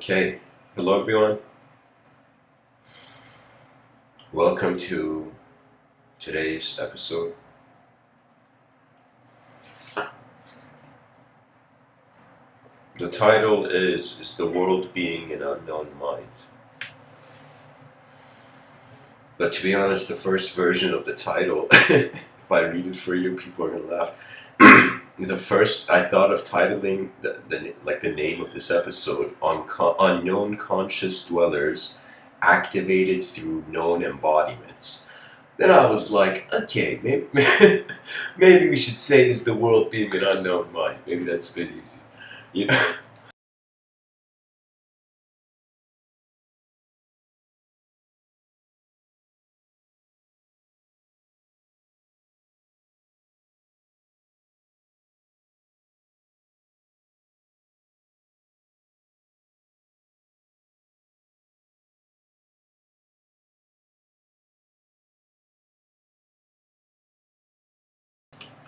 Okay, hello everyone. Welcome to today's episode. The title is the world being an unknown mind? But to be honest, the first version of the title, if I read it for you, people are gonna laugh. The first I thought of titling the name of this episode on unknown conscious dwellers activated through known embodiments. Then I was like, okay, maybe maybe we should say is the world being an unknown mind. Maybe that's a bit easy, you know.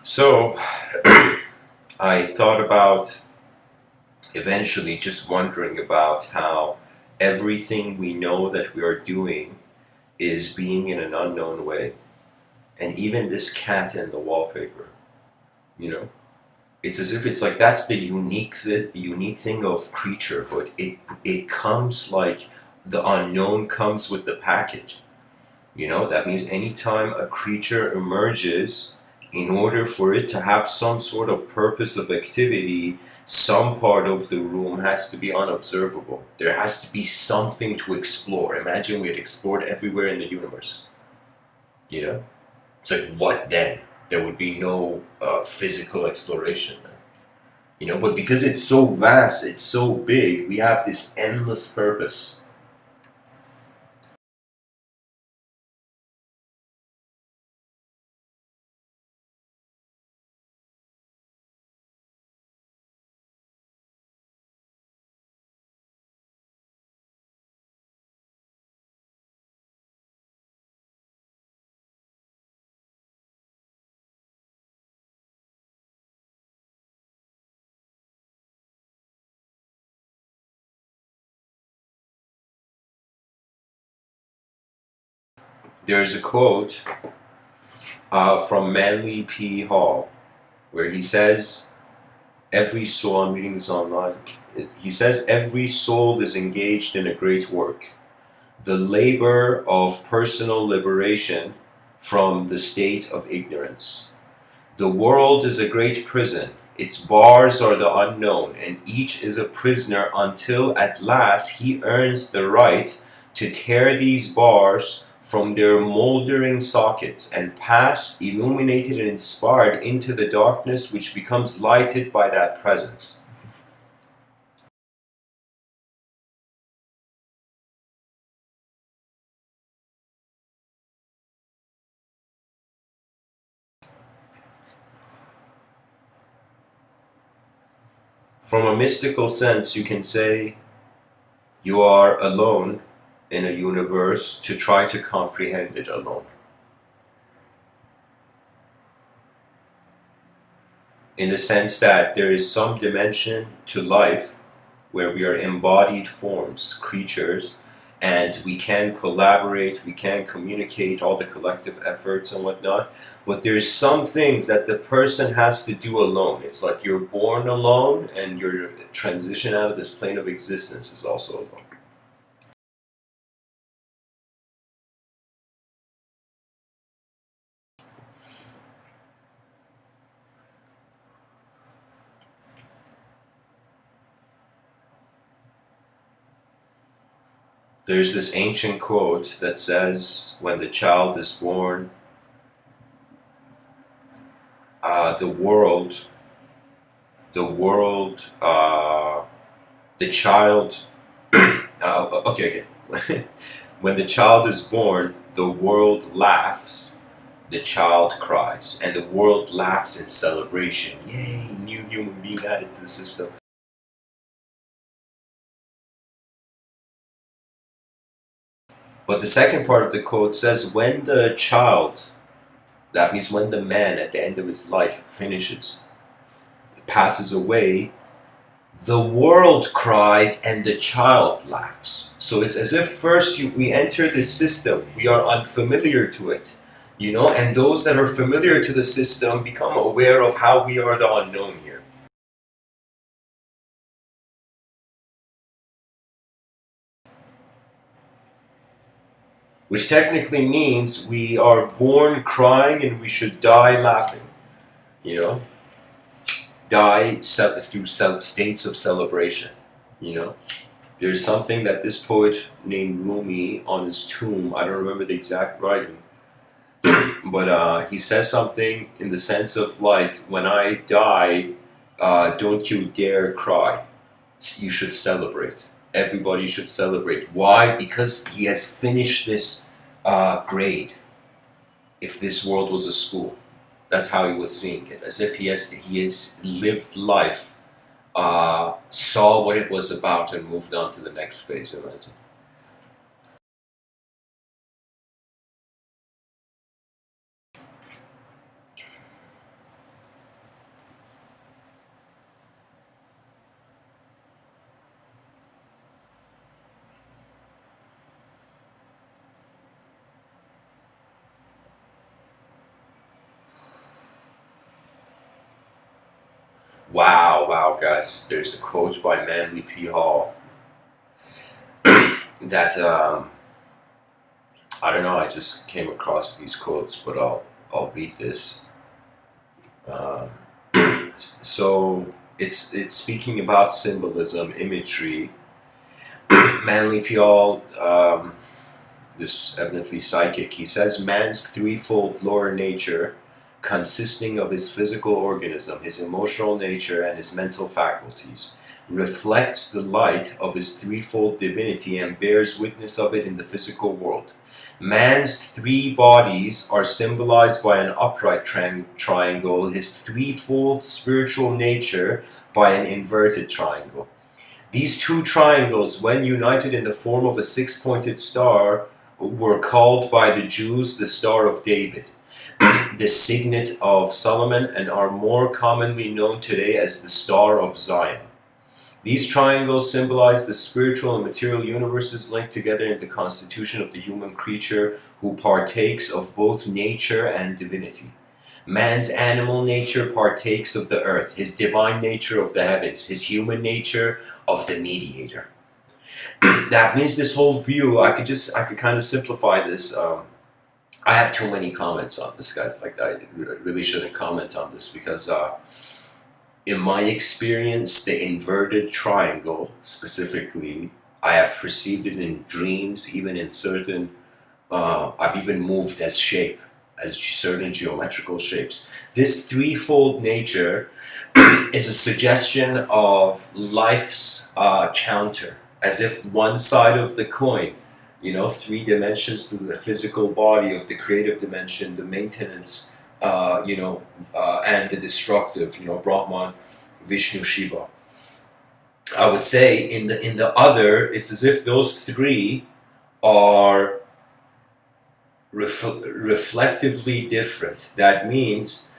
So I thought about eventually just wondering about how everything we know that we are doing is being in an unknown way. And even this cat in the wallpaper, you know, it's as if it's like that's the unique thing of creaturehood. It comes like the unknown comes with the package. You know, that means anytime a creature emerges, in order for it to have some sort of purpose of activity, some part of the room has to be unobservable. There has to be something to explore. Imagine we had explored everywhere in the universe. You know? It's like, what then? There would be no physical exploration then. You know, but because it's so vast, it's so big, we have this endless purpose. There's a quote from Manly P. Hall where he says, every soul, I'm reading this online, he says, every soul is engaged in a great work, the labor of personal liberation from the state of ignorance. The world is a great prison. Its bars are the unknown, and each is a prisoner until at last he earns the right to tear these bars from their moldering sockets and pass, illuminated and inspired, into the darkness which becomes lighted by that presence. From a mystical sense, you can say you are alone in a universe to try to comprehend it alone. In the sense that there is some dimension to life where we are embodied forms, creatures, and we can collaborate, we can communicate, all the collective efforts and whatnot, but there's some things that the person has to do alone. It's like you're born alone, and your transition out of this plane of existence is also alone. There's this ancient quote that says, when the child is born, the world, the child, okay. When the child is born, the world laughs, the child cries, and the world laughs in celebration. Yay, new human being added to the system. But the second part of the quote says, when the child, that means when the man at the end of his life finishes, passes away, the world cries and the child laughs. So it's as if first we enter this system, we are unfamiliar to it, and those that are familiar to the system become aware of how we are the unknown here. Which technically means we are born crying and we should die laughing, you know? Die through states of celebration, you know? There's something that this poet named Rumi on his tomb, I don't remember the exact writing, but he says something in the sense of like, when I die, don't you dare cry. You should celebrate. Everybody should celebrate. Why? Because he has finished this grade. If this world was a school, that's how he was seeing it, as if he has lived life, saw what it was about, and moved on to the next phase of it. Wow, wow, guys! There's a quote by Manly P. Hall that I don't know. I just came across these quotes, but I'll read this. Um, so it's speaking about symbolism, imagery. Manly P. Hall, this evidently psychic, he says man's threefold lower nature, consisting of his physical organism, his emotional nature, and his mental faculties, reflects the light of his threefold divinity and bears witness of it in the physical world. Man's three bodies are symbolized by an upright triangle, his threefold spiritual nature by an inverted triangle. These two triangles, when united in the form of a six-pointed star, were called by the Jews the Star of David, the signet of Solomon, and are more commonly known today as the Star of Zion. These triangles symbolize the spiritual and material universes linked together in the constitution of the human creature who partakes of both nature and divinity. Man's animal nature partakes of the earth, his divine nature of the heavens, his human nature of the mediator. That means this whole view, I could kind of simplify this. I have too many comments on this, guys. Like, I really shouldn't comment on this because in my experience, the inverted triangle specifically, I have perceived it in dreams, even in certain, I've even moved as shape, as certain geometrical shapes. This threefold nature is a suggestion of life's counter, as if one side of the coin, three dimensions to the physical body of the creative dimension, the maintenance, and the destructive, Brahman, Vishnu, Shiva. I would say in the other, it's as if those three are reflectively different. That means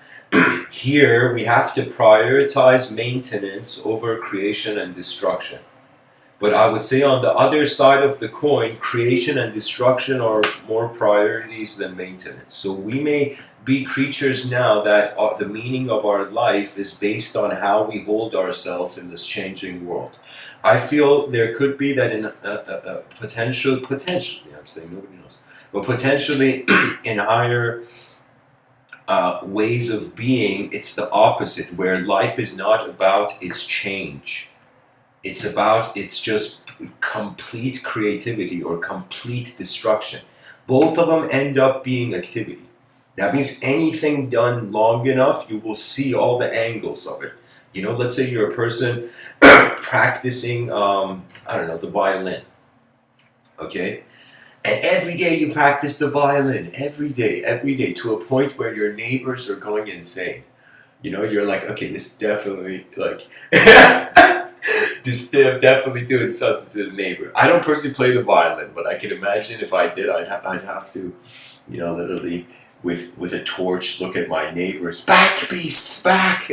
here we have to prioritize maintenance over creation and destruction. But I would say on the other side of the coin, creation and destruction are more priorities than maintenance. So we may be creatures now that the meaning of our life is based on how we hold ourselves in this changing world. I feel there could be that in potentially, I'm saying nobody knows, but potentially in higher ways of being, it's the opposite, where life is not about its change. It's just complete creativity or complete destruction. Both of them end up being activity. That means anything done long enough, you will see all the angles of it. Let's say you're a person practicing, the violin. Okay? And every day you practice the violin, every day, to a point where your neighbors are going insane. You're like, okay, this definitely, this definitely doing something to the neighbor. I don't personally play the violin, but I can imagine if I did, I'd have to, literally with a torch look at my neighbors. Back, beasts, back!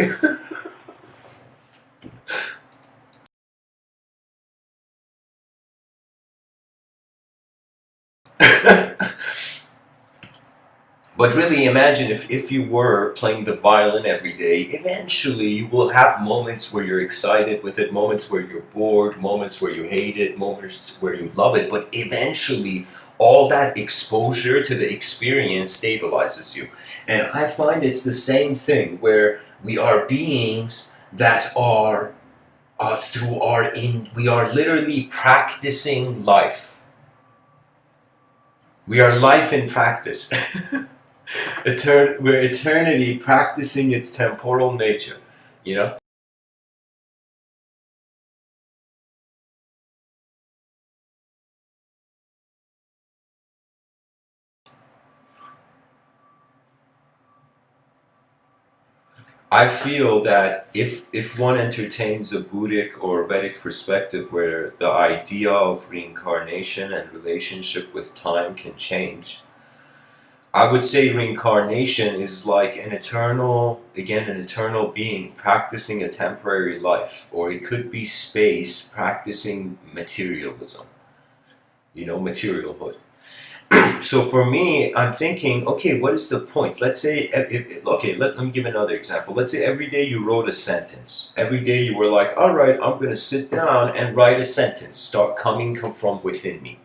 But really imagine if you were playing the violin every day, eventually you will have moments where you're excited with it, moments where you're bored, moments where you hate it, moments where you love it, but eventually all that exposure to the experience stabilizes you. And I find it's the same thing where we are beings that are we are literally practicing life. We are life in practice. We're eternity practicing its temporal nature, you know? I feel that if one entertains a Buddhic or Vedic perspective where the idea of reincarnation and relationship with time can change, I would say reincarnation is like an eternal being practicing a temporary life, or it could be space practicing materialism, materialhood. So for me, I'm thinking, okay, what is the point? Let's say, okay, let me give another example. Let's say every day you wrote a sentence. Every day you were like, all right, I'm going to sit down and write a sentence, start come from within me,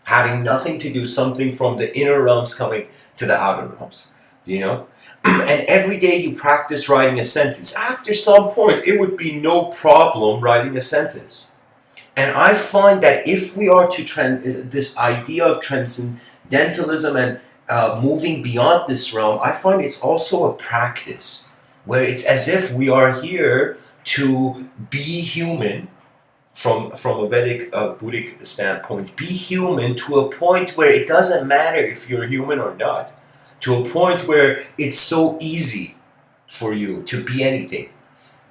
having nothing to do, something from the inner realms coming to the outer realms, you know? And every day you practice writing a sentence. After some point, it would be no problem writing a sentence. And I find that if we are to this idea of transcendentalism and moving beyond this realm, I find it's also a practice where it's as if we are here to be human from a Vedic Buddhic standpoint, be human to a point where it doesn't matter if you're human or not, to a point where it's so easy for you to be anything.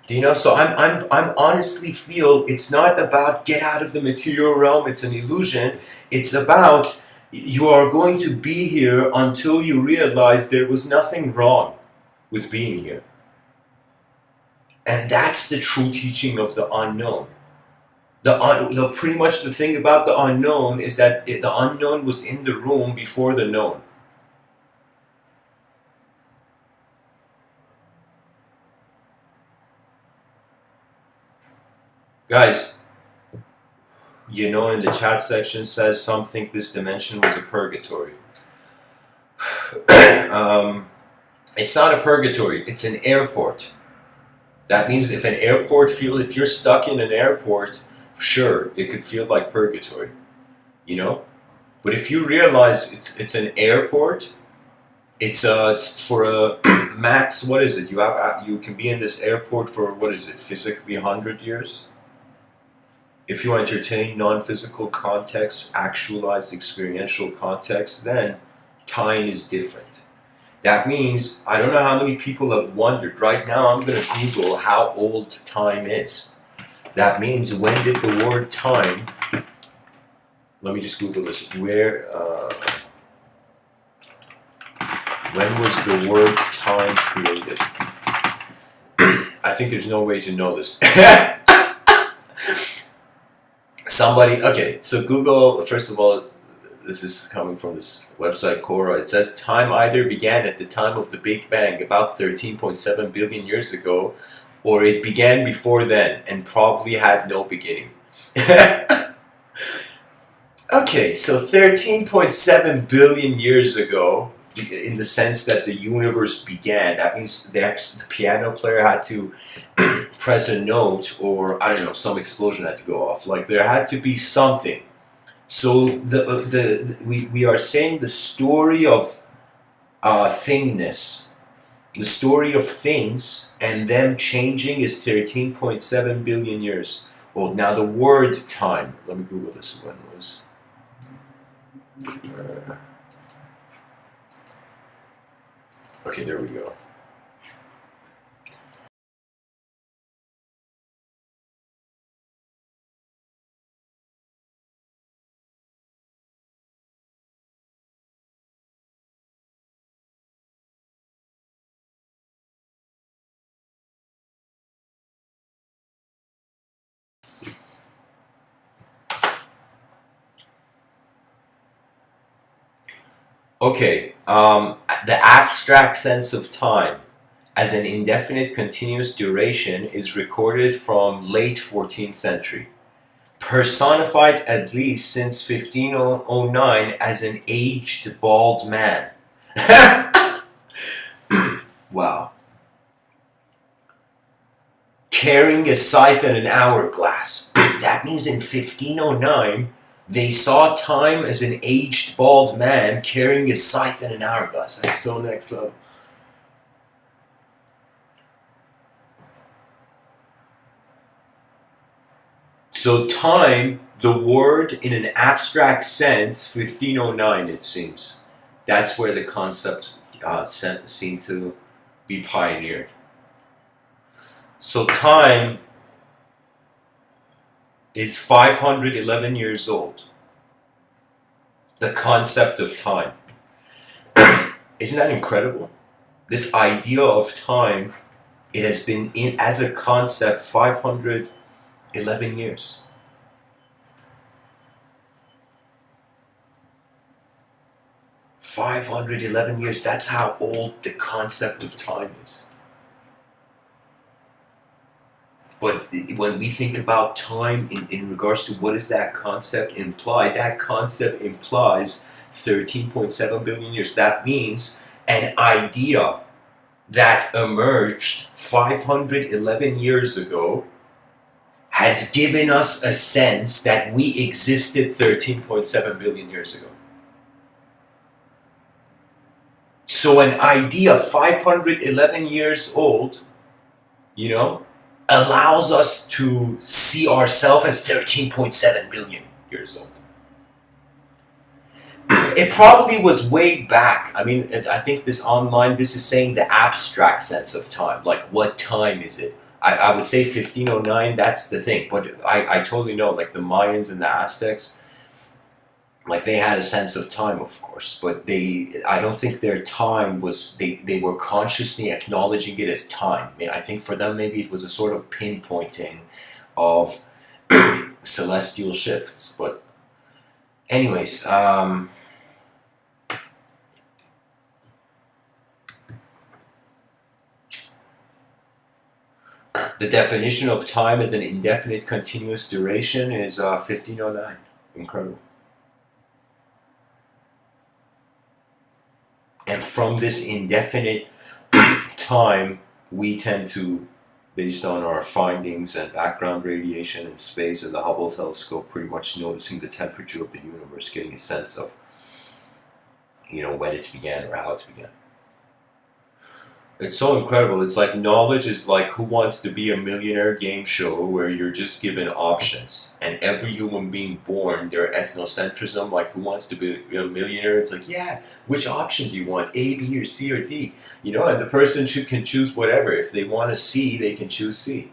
Do you know? So I'm honestly feel it's not about get out of the material realm. It's an illusion. It's about you are going to be here until you realize there was nothing wrong with being here, and that's the true teaching of the unknown. The pretty much the thing about the unknown is that the unknown was in the room before the known. Guys, in the chat section says something. This dimension was a purgatory. It's not a purgatory. It's an airport. That means if you're stuck in an airport, sure, it could feel like purgatory, you know. But if you realize it's an airport, it's for a max. What is it? You can be in this airport for what is it? Physically 100 years. If you entertain non-physical context, actualized experiential context, then time is different. That means, I don't know how many people have wondered. Right now, I'm going to Google how old time is. That means, when did the word time, let me just Google this, when was the word time created? I think there's no way to know this. Okay, so Google, first of all, this is coming from this website, Quora. It says time either began at the time of the Big Bang, about 13.7 billion years ago, or it began before then and probably had no beginning. Okay, so 13.7 billion years ago, in the sense that the universe began, that means the piano player had to press a note, or I don't know, some explosion had to go off. Like, there had to be something. So we are saying the story of thingness, the story of things and them changing is 13.7 billion years old. Now the word time, let me Google this. When was okay, there we go. Okay, the abstract sense of time as an indefinite continuous duration is recorded from late 14th century, personified at least since 1509 as an aged bald man. Wow. Carrying a scythe and an hourglass. That means in 1509, they saw time as an aged bald man carrying a scythe and an hourglass. That's so next level. So time, the word in an abstract sense, 1509 it seems. That's where the concept seemed to be pioneered. So time is 511 years old. The concept of time. Isn't that incredible? This idea of time, it has been in as a concept 511 years. $511, that's how old the concept of time is. But when we think about time in regards to what does that concept imply, that concept implies 13.7 billion years. That means an idea that emerged 511 years ago has given us a sense that we existed 13.7 billion years ago. So an idea 511 years old, allows us to see ourselves as 13.7 billion years old. It probably was way back. I mean, I think this is saying the abstract sense of time. Like, what time is it? I would say 1509, that's the thing. But I totally know, like the Mayans and the Aztecs, like they had a sense of time, of course. But I don't think their time was, they were consciously acknowledging it as time. I think for them, maybe it was a sort of pinpointing of celestial shifts. But anyways, the definition of time as an indefinite continuous duration is 1509. Incredible. And from this indefinite time, we tend to, based on our findings and background radiation in space and the Hubble telescope, pretty much noticing the temperature of the universe, getting a sense of, when it began or how it began. It's so incredible. It's like knowledge is like Who Wants to Be a Millionaire game show where you're just given options. And every human being born, their ethnocentrism, like who wants to be a millionaire, it's like, yeah, which option do you want? A, B, or C, or D? And the person can choose whatever. If they want a C, they can choose C.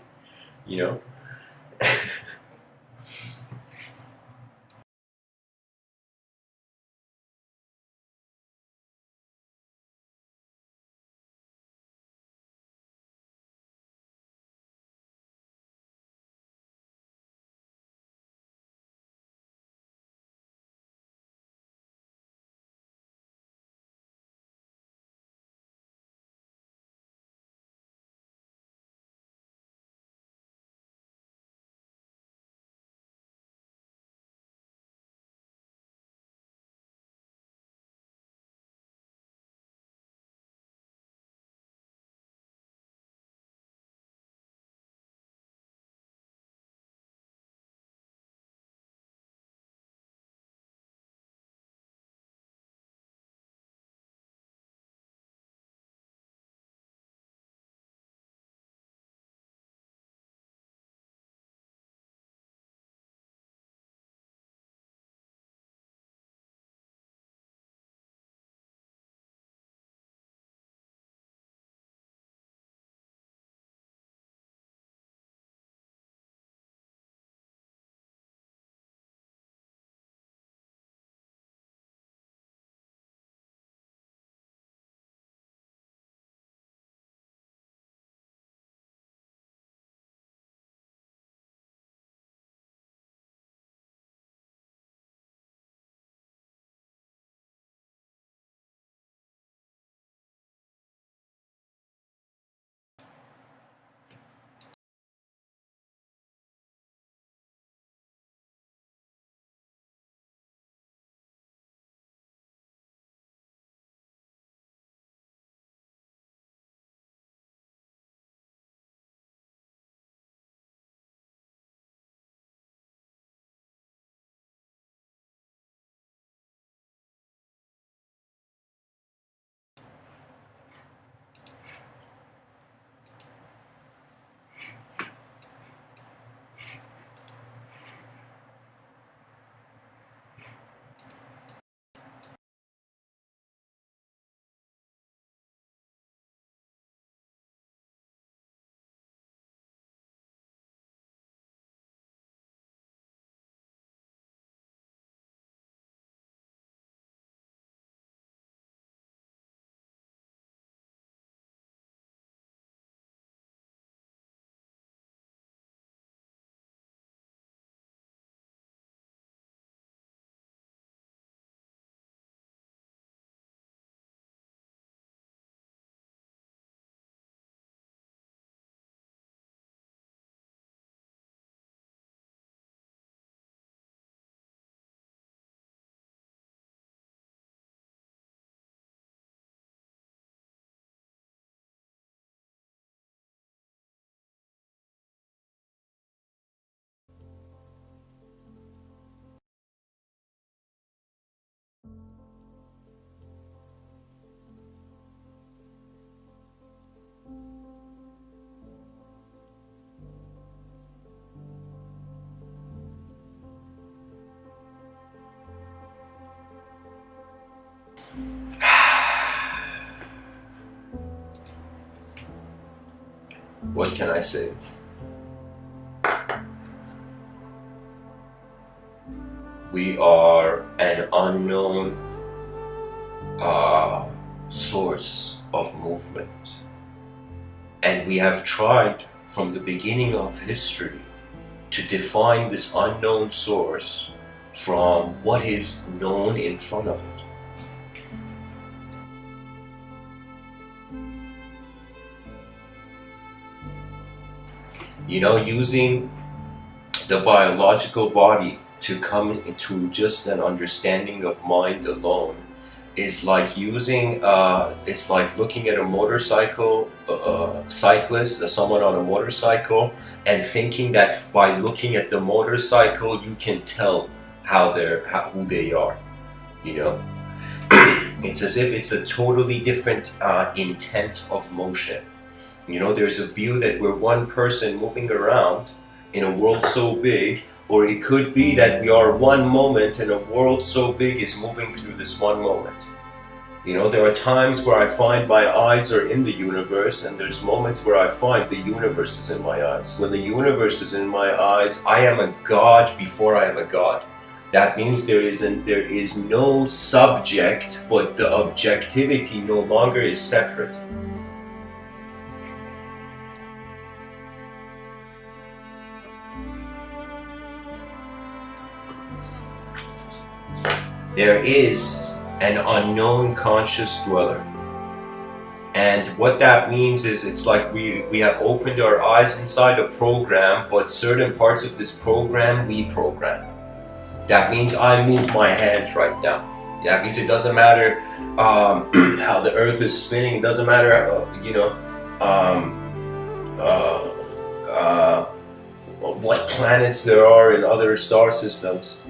what can I say? We are an unknown source of movement. And we have tried from the beginning of history to define this unknown source from what is known in front of it. You know, using the biological body to come into just an understanding of mind alone is like using, it's like looking at a motorcycle cyclist, someone on a motorcycle, and thinking that by looking at the motorcycle you can tell who they are, you know? It's as if it's a totally different intent of motion. You know, there's a view that we're one person moving around in a world so big, or it could be that we are one moment and a world so big is moving through this one moment. You know, there are times where I find my eyes are in the universe, and there's moments where I find the universe is in my eyes. When the universe is in my eyes, I am a god before I am a god. That means there is no subject, but the objectivity no longer is separate. There is an unknown conscious dweller. And what that means is it's like we have opened our eyes inside a program, but certain parts of this program we program. That means I move my hand right now. That means it doesn't matter how the earth is spinning, it doesn't matter, what planets there are in other star systems.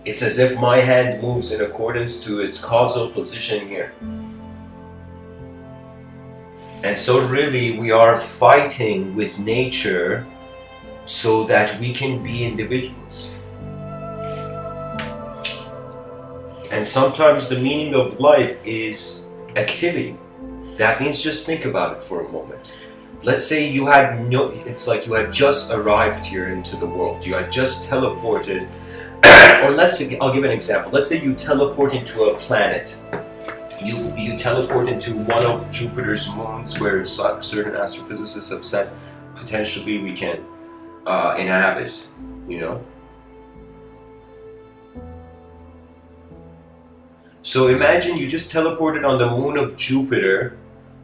It's as if my hand moves in accordance to its causal position here. And so really we are fighting with nature so that we can be individuals. And sometimes the meaning of life is activity. That means just think about it for a moment. Let's say you had it's like you had just arrived here into the world. You had just teleported. Or let's say, I'll give an example. Let's say you teleport into a planet. You teleport into one of Jupiter's moons where certain astrophysicists have said potentially we can inhabit, you know. So imagine you just teleported on the moon of Jupiter,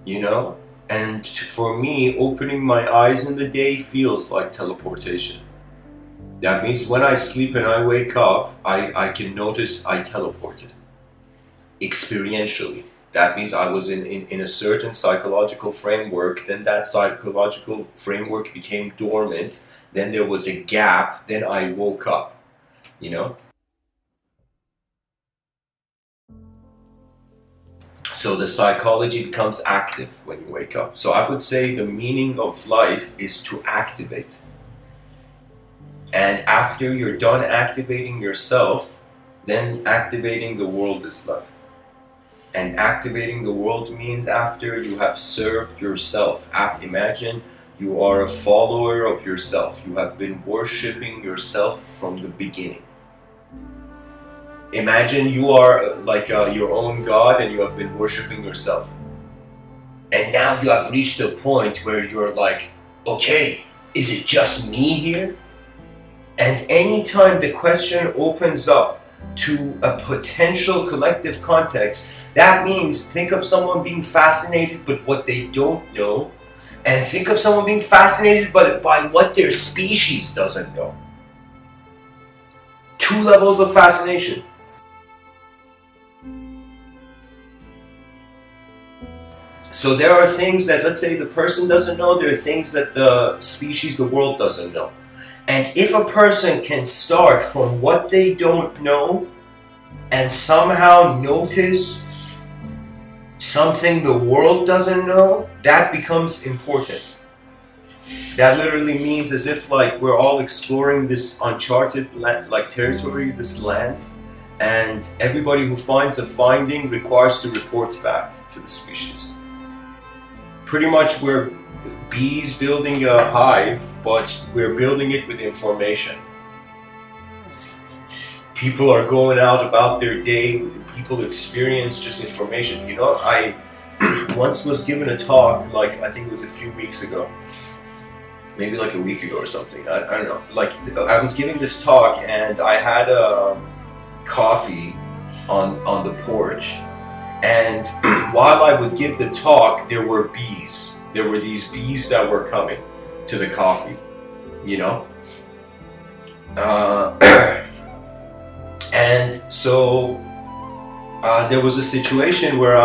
you know, and for me, opening my eyes in the day feels like teleportation. That means when I sleep and I wake up, I can notice I teleported. Experientially. That means I was in a certain psychological framework, then that psychological framework became dormant, then there was a gap, then I woke up, you know? So the psychology becomes active when you wake up. So I would say the meaning of life is to activate. And after you're done activating yourself, then activating the world is left. And activating the world means after you have served yourself. Imagine you are a follower of yourself. You have been worshipping yourself from the beginning. Imagine you are like your own God and you have been worshipping yourself. And now you have reached a point where you're like, okay, is it just me here? And anytime the question opens up to a potential collective context, that means think of someone being fascinated by what they don't know, and think of someone being fascinated by what their species doesn't know. Two levels of fascination. So there are things that, let's say, the person doesn't know, there are things that the species, the world doesn't know. And if a person can start from what they don't know and somehow notice something the world doesn't know, that becomes important. That literally means as if like we're all exploring this uncharted like territory, this land, and everybody who finds a finding requires to report back to the species. Pretty much we're bees building a hive, but we're building it with information. People are going out about their day, people experience just information. You know, I once was given a talk, like I think it was a few weeks ago, maybe like a week ago or something, I don't know. Like I was giving this talk and I had coffee on the porch, and while I would give the talk, there were bees. There were these bees that were coming to the coffee, you know? And so there was a situation where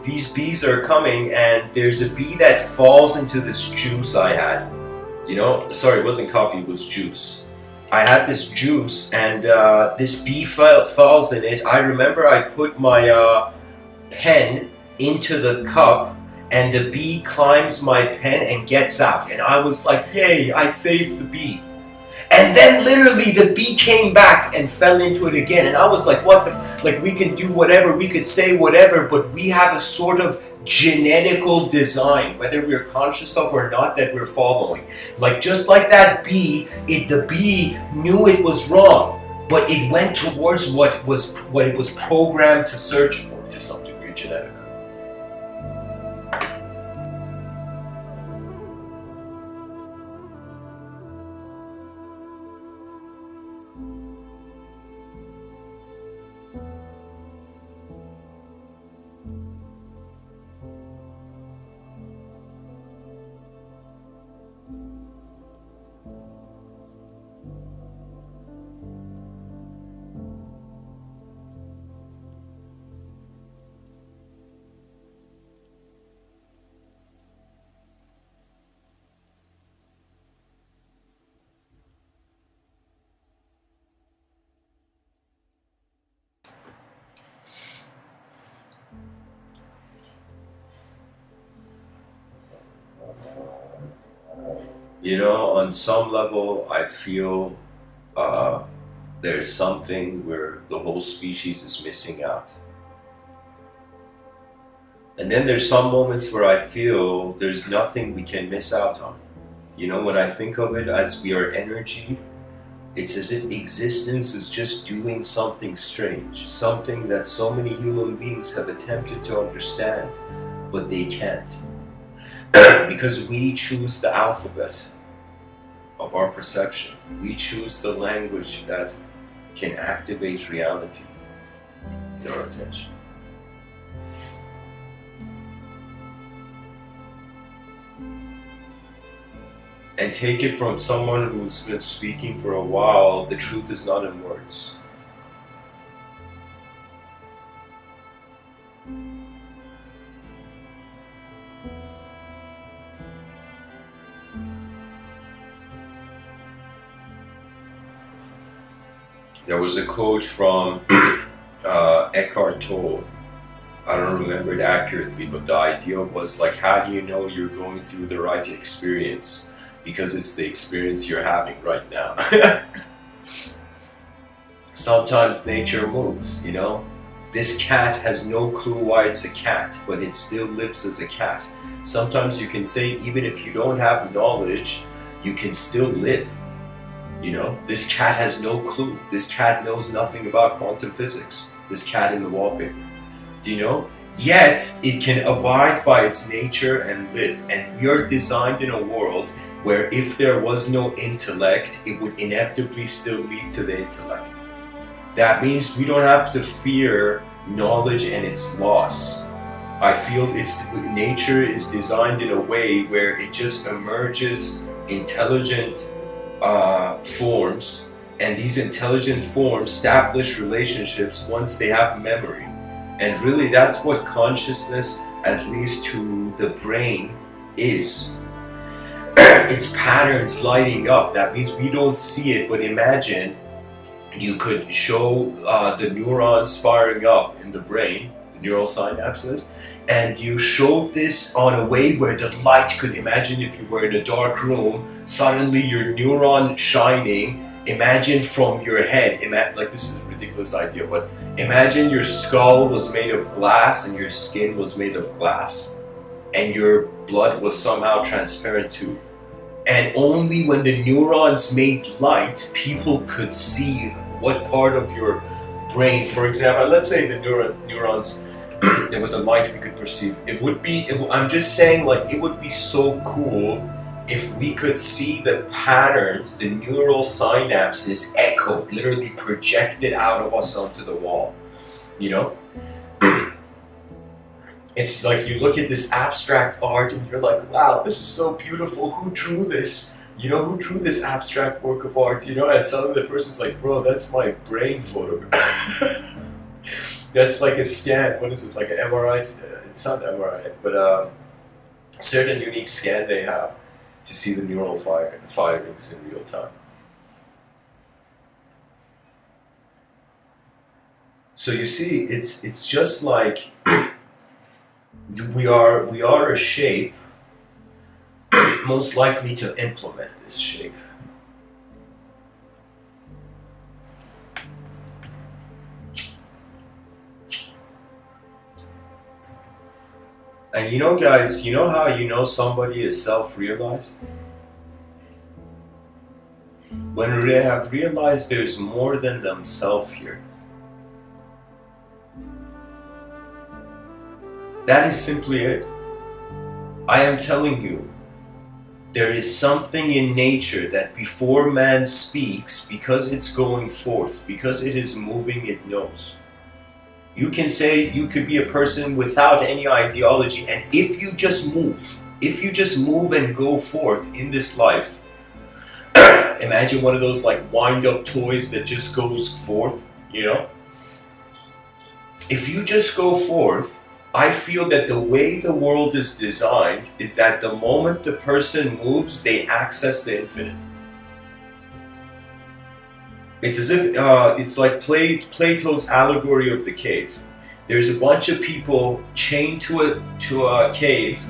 these bees are coming and there's a bee that falls into this juice I had. You know, sorry, it wasn't coffee, it was juice. I had this juice and this bee falls in it. I remember I put my pen into the cup and the bee climbs my pen and gets out. And I was like, yay, I saved the bee. And then literally the bee came back and fell into it again. And I was like, what the, like we can do whatever, we could say whatever, but we have a sort of genetical design, whether we're conscious of or not, that we're following. Like just like that bee, the bee knew it was wrong, but it went towards what it was programmed to search for to some degree genetically. You know, on some level, I feel there's something where the whole species is missing out. And then there's some moments where I feel there's nothing we can miss out on. You know, when I think of it as we are energy, it's as if existence is just doing something strange, something that so many human beings have attempted to understand, but they can't. Because we choose the alphabet of our perception. We choose the language that can activate reality in our attention. And take it from someone who's been speaking for a while, the truth is not in words. There was a quote from Eckhart Tolle. I don't remember it accurately, but the idea was like, how do you know you're going through the right experience? Because it's the experience you're having right now. Sometimes nature moves, you know? This cat has no clue why it's a cat, but it still lives as a cat. Sometimes you can say, even if you don't have knowledge, you can still live. You know, this cat has no clue. This cat knows nothing about quantum physics. This cat in the wallpaper. Do you know? Yet, it can abide by its nature and live. And we are designed in a world where if there was no intellect, it would inevitably still lead to the intellect. That means we don't have to fear knowledge and its loss. I feel nature is designed in a way where it just emerges intelligent forms, and these intelligent forms establish relationships once they have memory. And really that's what consciousness, at least to the brain, is. It's patterns lighting up. That means we don't see it, but imagine you could show the neurons firing up in the brain, the neural synapses, and you showed this on a way where the light could, imagine if you were in a dark room, suddenly your neuron shining, imagine from your head, like this is a ridiculous idea, but imagine your skull was made of glass and your skin was made of glass. and your blood was somehow transparent too. And only when the neurons made light, people could see what part of your brain, for example, let's say the neurons, there was a light we could perceive. I'm just saying, like, it would be so cool if we could see the patterns, the neural synapses echoed, literally projected out of us onto the wall, you know? It's like you look at this abstract art and you're like, wow, this is so beautiful. Who drew this? You know, who drew this abstract work of art? You know, and suddenly the person's like, bro, that's my brain photograph. That's like a scan. What is it? Like an MRI? It's not MRI, but a certain unique scan they have to see the neural firings in real time. So you see, it's just like we are a shape, most likely to implement this shape. And you know, guys, you know how you know somebody is self-realized? When they have realized there's more than themselves here. That is simply it. I am telling you, there is something in nature that before man speaks, because it's going forth, because it is moving, it knows. You can say you could be a person without any ideology, and if you just move and go forth in this life, imagine one of those like wind-up toys that just goes forth, you know? If you just go forth, I feel that the way the world is designed is that the moment the person moves, they access the infinite. It's as if, it's like Plato's allegory of the cave. There's a bunch of people chained to a cave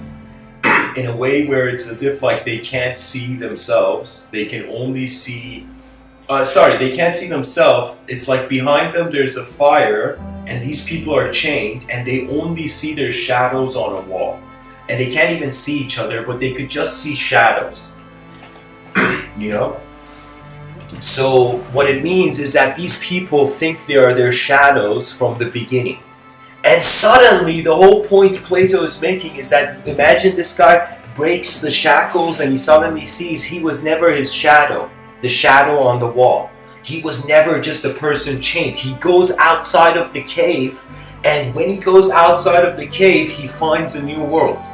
in a way where it's as if like they can't see themselves. They can only see, they can't see themselves. It's like behind them there's a fire and these people are chained and they only see their shadows on a wall. And they can't even see each other, but they could just see shadows, you know? So what it means is that these people think they are their shadows from the beginning. And suddenly the whole point Plato is making is that imagine this guy breaks the shackles and he suddenly sees he was never his shadow, the shadow on the wall. He was never just a person chained. He goes outside of the cave, and when he goes outside of the cave, he finds a new world.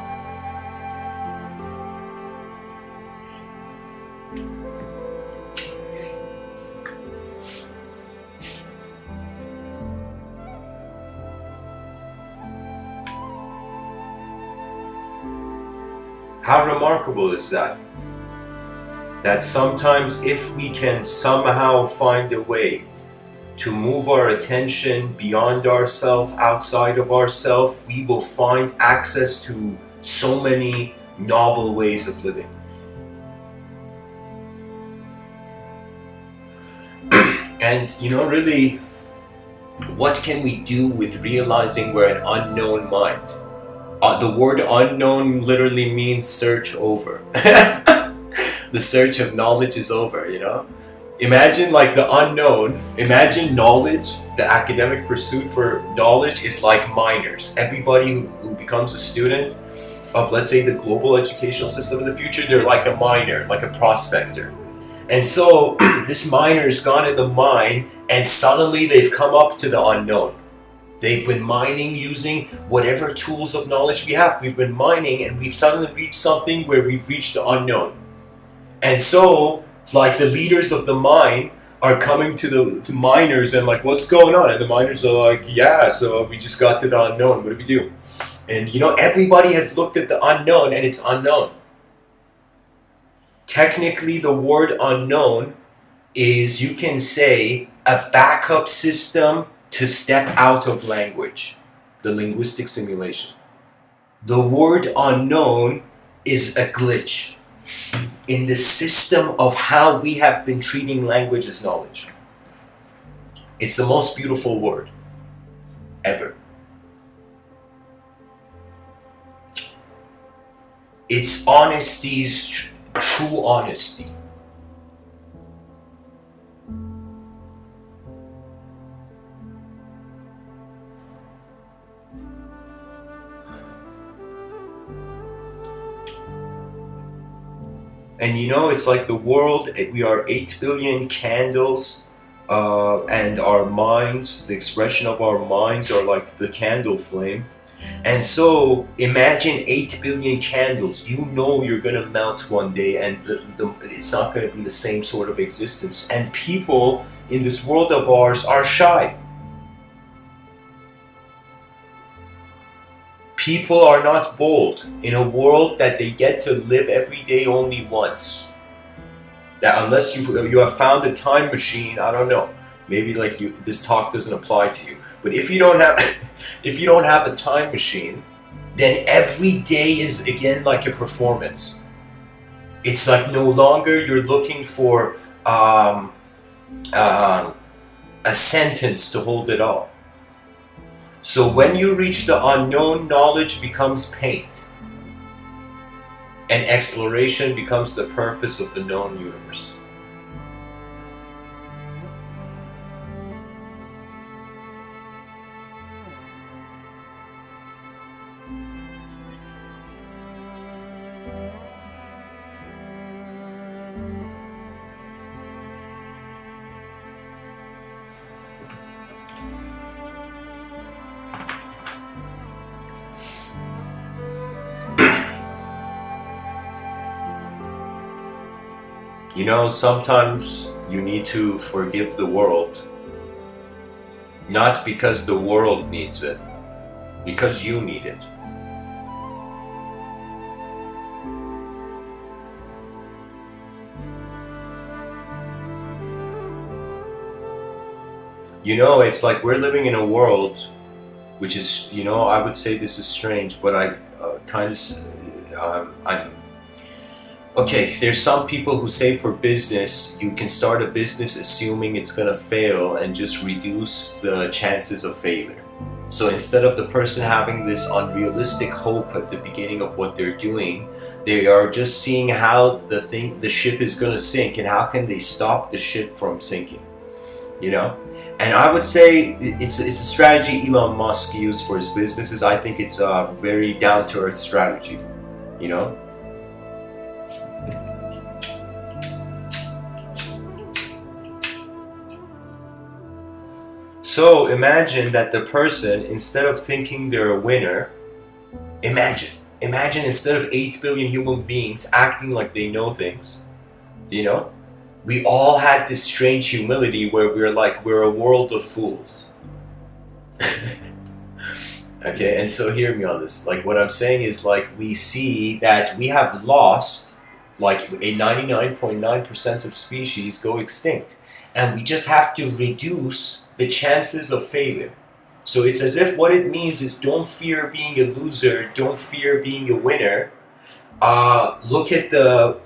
How remarkable is that? That sometimes if we can somehow find a way to move our attention beyond ourselves, outside of ourselves, we will find access to so many novel ways of living. And you know, really, what can we do with realizing we're an unknown mind? The word unknown literally means search over. The search of knowledge is over, you know? Imagine like the unknown, imagine knowledge, the academic pursuit for knowledge is like miners. Everybody who becomes a student of, let's say, the global educational system in the future, they're like a miner, like a prospector. And so this miner's gone in the mine and suddenly they've come up to the unknown. They've been mining using whatever tools of knowledge we have. We've been mining and we've suddenly reached something where we've reached the unknown. And so, like the leaders of the mine are coming to the miners and like, what's going on? And the miners are like, yeah, so we just got to the unknown. What do we do? And you know, everybody has looked at the unknown and it's unknown. Technically, the word unknown is, you can say, a backup system to step out of language, the linguistic simulation. The word unknown is a glitch in the system of how we have been treating language as knowledge. It's the most beautiful word ever. It's honesty, is true honesty. And you know, it's like the world, we are 8 billion candles, and our minds, the expression of our minds are like the candle flame. And so imagine 8 billion candles. You know you're going to melt one day, and it's not going to be the same sort of existence. And people in this world of ours are shy. People are not bold in a world that they get to live every day only once. That unless you have found a time machine, I don't know. Maybe like this talk doesn't apply to you. But if you don't have a time machine, then every day is again like a performance. It's like no longer you're looking for a sentence to hold it all. So when you reach the unknown, knowledge becomes paint, and exploration becomes the purpose of the known universe. You know, sometimes you need to forgive the world, not because the world needs it, because you need it. You know, it's like we're living in a world which is, you know, I would say this is strange, but okay, there's some people who say for business, you can start a business assuming it's gonna fail and just reduce the chances of failure. So instead of the person having this unrealistic hope at the beginning of what they're doing, they are just seeing how the ship is gonna sink and how can they stop the ship from sinking, you know? And I would say it's a strategy Elon Musk used for his businesses. I think it's a very down-to-earth strategy, you know? So imagine that the person, instead of thinking they're a winner, imagine instead of 8 billion human beings acting like they know things, you know, we all had this strange humility where we're a world of fools. Okay, and so hear me on this. Like what I'm saying is like we see that we have lost, like a 99.9% of species go extinct. And we just have to reduce the chances of failure. So it's as if what it means is don't fear being a loser, don't fear being a winner. Look at the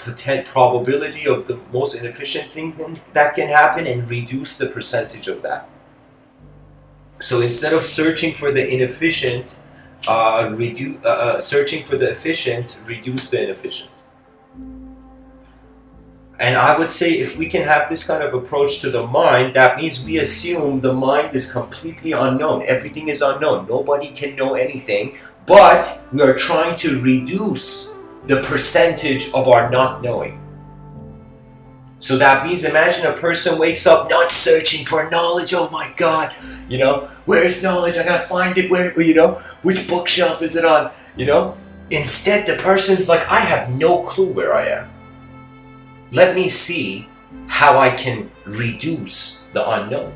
probability of the most inefficient thing that can happen and reduce the percentage of that. So instead of searching for the inefficient, searching for the efficient, reduce the inefficient. And I would say if we can have this kind of approach to the mind, that means we assume the mind is completely unknown. Everything is unknown. Nobody can know anything. But we are trying to reduce the percentage of our not knowing. So that means imagine a person wakes up not searching for knowledge. Oh my God, you know, where is knowledge? I gotta find it. Where, you know, which bookshelf is it on? You know, instead the person's like, I have no clue where I am. Let me see how I can reduce the unknown.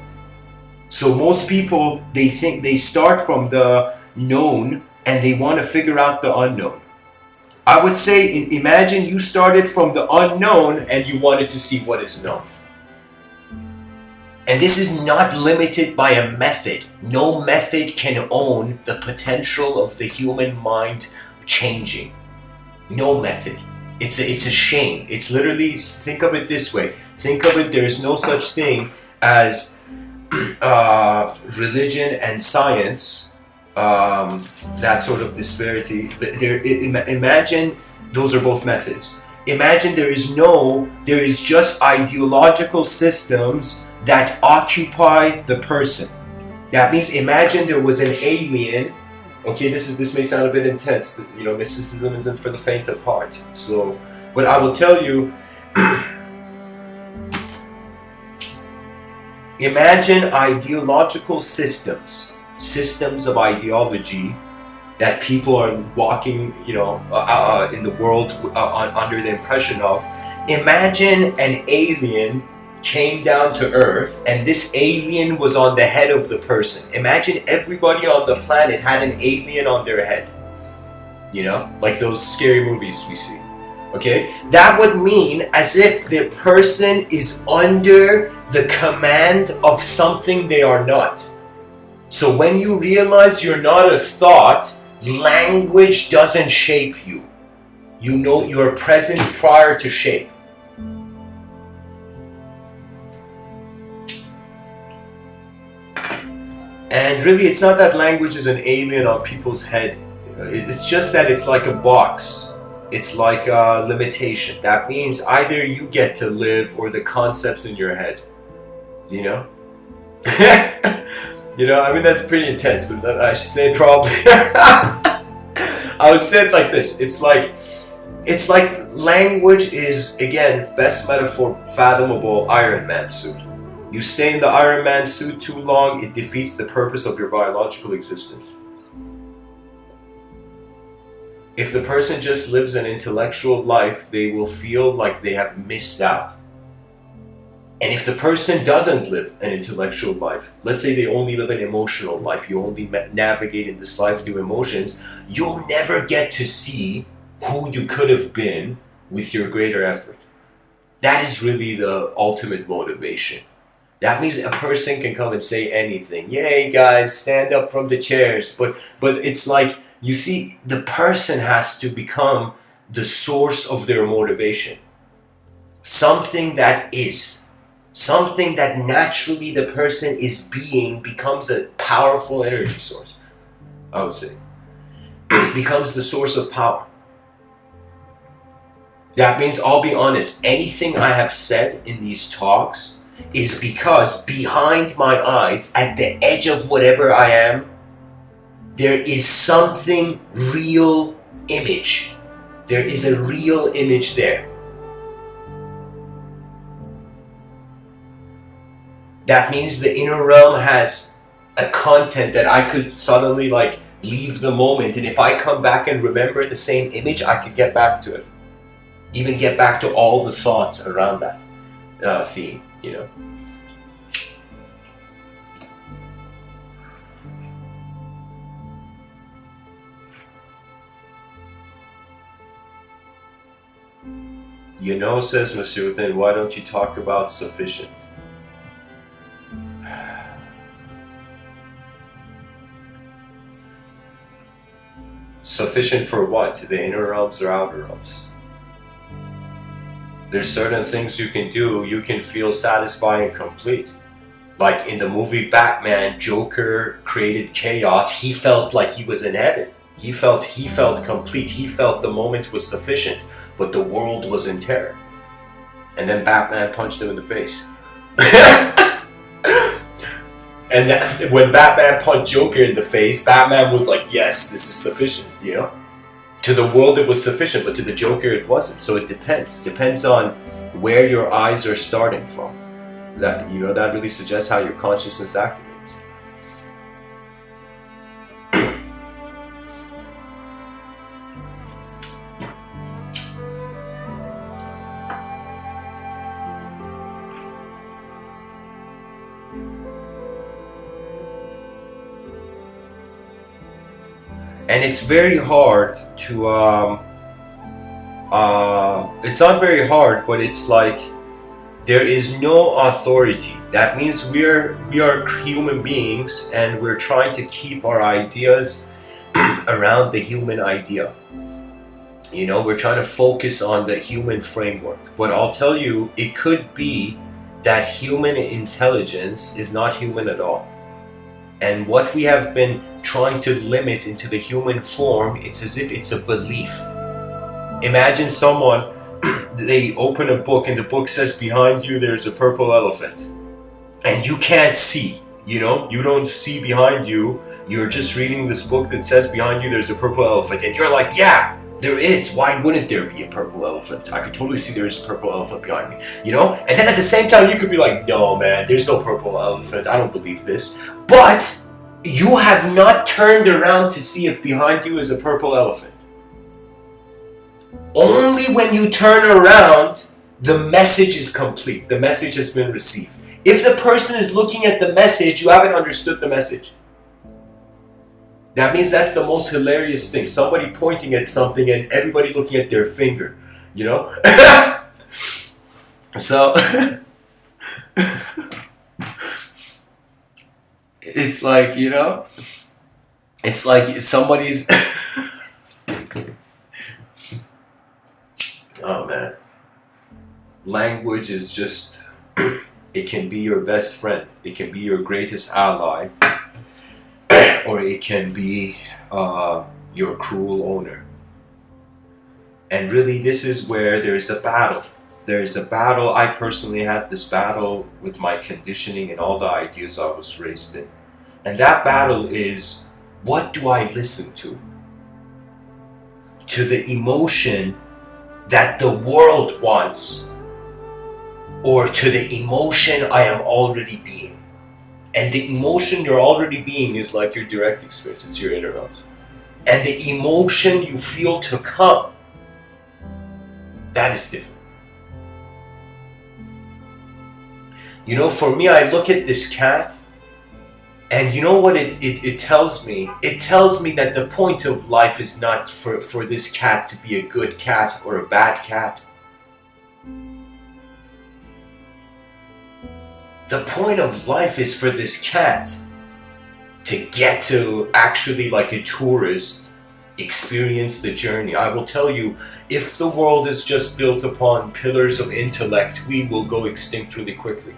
So most people, they think they start from the known and they want to figure out the unknown. I would say, imagine you started from the unknown and you wanted to see what is known. And this is not limited by a method. No method can own the potential of the human mind changing. No method. It's a shame. It's literally, think of it this way. Think of it, there's no such thing as religion and science, that sort of disparity. Imagine Those are both methods. Imagine there is just ideological systems that occupy the person. That means imagine there was an alien. Okay, this may sound a bit intense. You know, mysticism isn't for the faint of heart. So, but I will tell you, imagine ideological systems of ideology that people are walking, you know, in the world under the impression of. Imagine an alien came down to Earth, and this alien was on the head of the person. Imagine everybody on the planet had an alien on their head. You know, like those scary movies we see. Okay? That would mean as if the person is under the command of something they are not. So when you realize you're not a thought, language doesn't shape you. You know you are present prior to shape. And really, it's not that language is an alien on people's head. It's just that it's like a box. It's like a limitation. That means either you get to live or the concepts in your head. You know? You know, I mean, that's pretty intense, but I should say probably. I would say it like this. It's like language is, again, best metaphor fathomable, Iron Man suit. You stay in the Iron Man suit too long, it defeats the purpose of your biological existence. If the person just lives an intellectual life, they will feel like they have missed out. And if the person doesn't live an intellectual life, let's say they only live an emotional life, you only navigate in this life through emotions, you'll never get to see who you could have been with your greater effort. That is really the ultimate motivation. That means a person can come and say anything. Yay, guys, stand up from the chairs. But it's like, you see, the person has to become the source of their motivation. Something that is. Something that naturally the person is being becomes a powerful energy source, I would say. Becomes the source of power. That means, I'll be honest, anything I have said in these talks is because behind my eyes, at the edge of whatever I am, there is something real image. There is a real image there. That means the inner realm has a content that I could suddenly like leave the moment, and if I come back and remember the same image, I could get back to it. Even get back to all the thoughts around that theme, you know. You know, says Mr.Within, why don't you talk about sufficient? Sufficient for what? The inner realms or outer realms? There's certain things you can do, you can feel satisfied and complete. Like in the movie Batman, Joker created chaos. He felt like he was in heaven. He felt complete. He felt the moment was sufficient, but the world was in terror. And then Batman punched him in the face. And when Batman punched Joker in the face, Batman was like, yes, this is sufficient, you know? To the world it was sufficient, but to the Joker it wasn't. So it depends. Depends on where your eyes are starting from. That, you know, that really suggests how your consciousness activates. And it's very hard to, it's not very hard, but it's like, there is no authority. That means we are human beings, and we're trying to keep our ideas around the human idea. You know, we're trying to focus on the human framework. But I'll tell you, it could be that human intelligence is not human at all. And what we have been trying to limit into the human form, it's as if it's a belief. Imagine someone, they open a book and the book says behind you there's a purple elephant. And you can't see, you don't see behind you. You're just reading this book that says behind you there's a purple elephant. And you're like, yeah, there is. Why wouldn't there be a purple elephant? I could totally see there's a purple elephant behind me, And then at the same time, you could be like, no, man, there's no purple elephant. I don't believe this. But you have not turned around to see if behind you is a purple elephant. Only when you turn around, the message is complete. The message has been received. If the person is looking at the message, you haven't understood the message. That means that's the most hilarious thing. Somebody pointing at something and everybody looking at their finger, So, it's like, it's like somebody's... Oh man. Language is just, it can be your best friend. It can be your greatest ally. Or it can be your cruel owner. And really this is where there's a battle. There's a battle. I personally had this battle with my conditioning and all the ideas I was raised in. And that battle is, what do I listen to? To the emotion that the world wants, or to the emotion I am already being. And the emotion you're already being is like your direct experience, it's your inner house. And the emotion you feel to come, that is different. For me, I look at this cat, and you know what it tells me? It tells me that the point of life is not for this cat to be a good cat or a bad cat. The point of life is for this cat to get to actually, like a tourist, experience the journey. I will tell you, if the world is just built upon pillars of intellect, we will go extinct really quickly.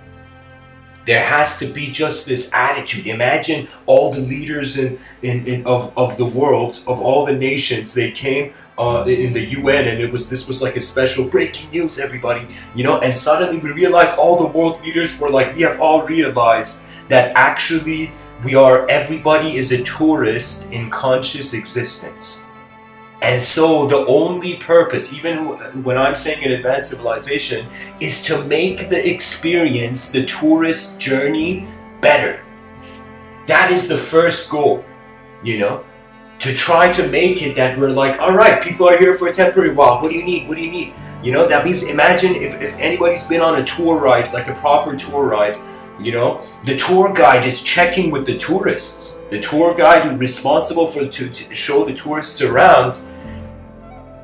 There has to be just this attitude. Imagine all the leaders of the world, of all the nations, they came in the UN, and this was like a special breaking news, everybody, and suddenly we realized all the world leaders were like, we have all realized that actually everybody is a tourist in conscious existence. And so the only purpose, even when I'm saying an advanced civilization, is to make the experience, the tourist journey, better. That is the first goal, to try to make it that we're like, all right, people are here for a temporary while. What do you need? What do you need? That means imagine if anybody's been on a tour ride, like a proper tour ride, the tour guide is checking with the tourists. The tour guide who's responsible to show the tourists around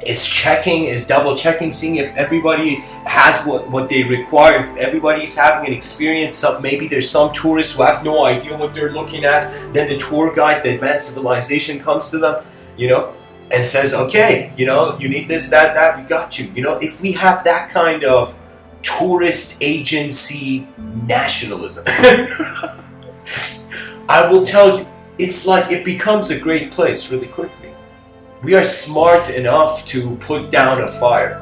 is double checking, seeing if everybody has what they require, if everybody's having an experience. Maybe there's some tourists who have no idea what they're looking at. Then the tour guide, the advanced civilization, comes to them, and says, okay, you need this, that, we got you. If we have that kind of tourist agency nationalism, I will tell you, it's like it becomes a great place really quickly. We are smart enough to put down a fire.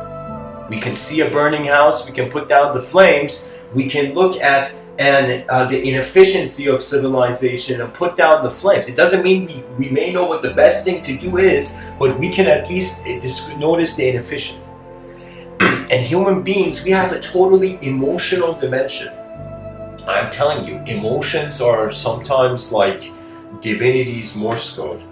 We can see a burning house, we can put down the flames, we can look at the inefficiency of civilization and put down the flames. It doesn't mean we may know what the best thing to do is, but we can at least notice the inefficiency. And human beings, we have a totally emotional dimension. I'm telling you, emotions are sometimes like divinity's Morse code.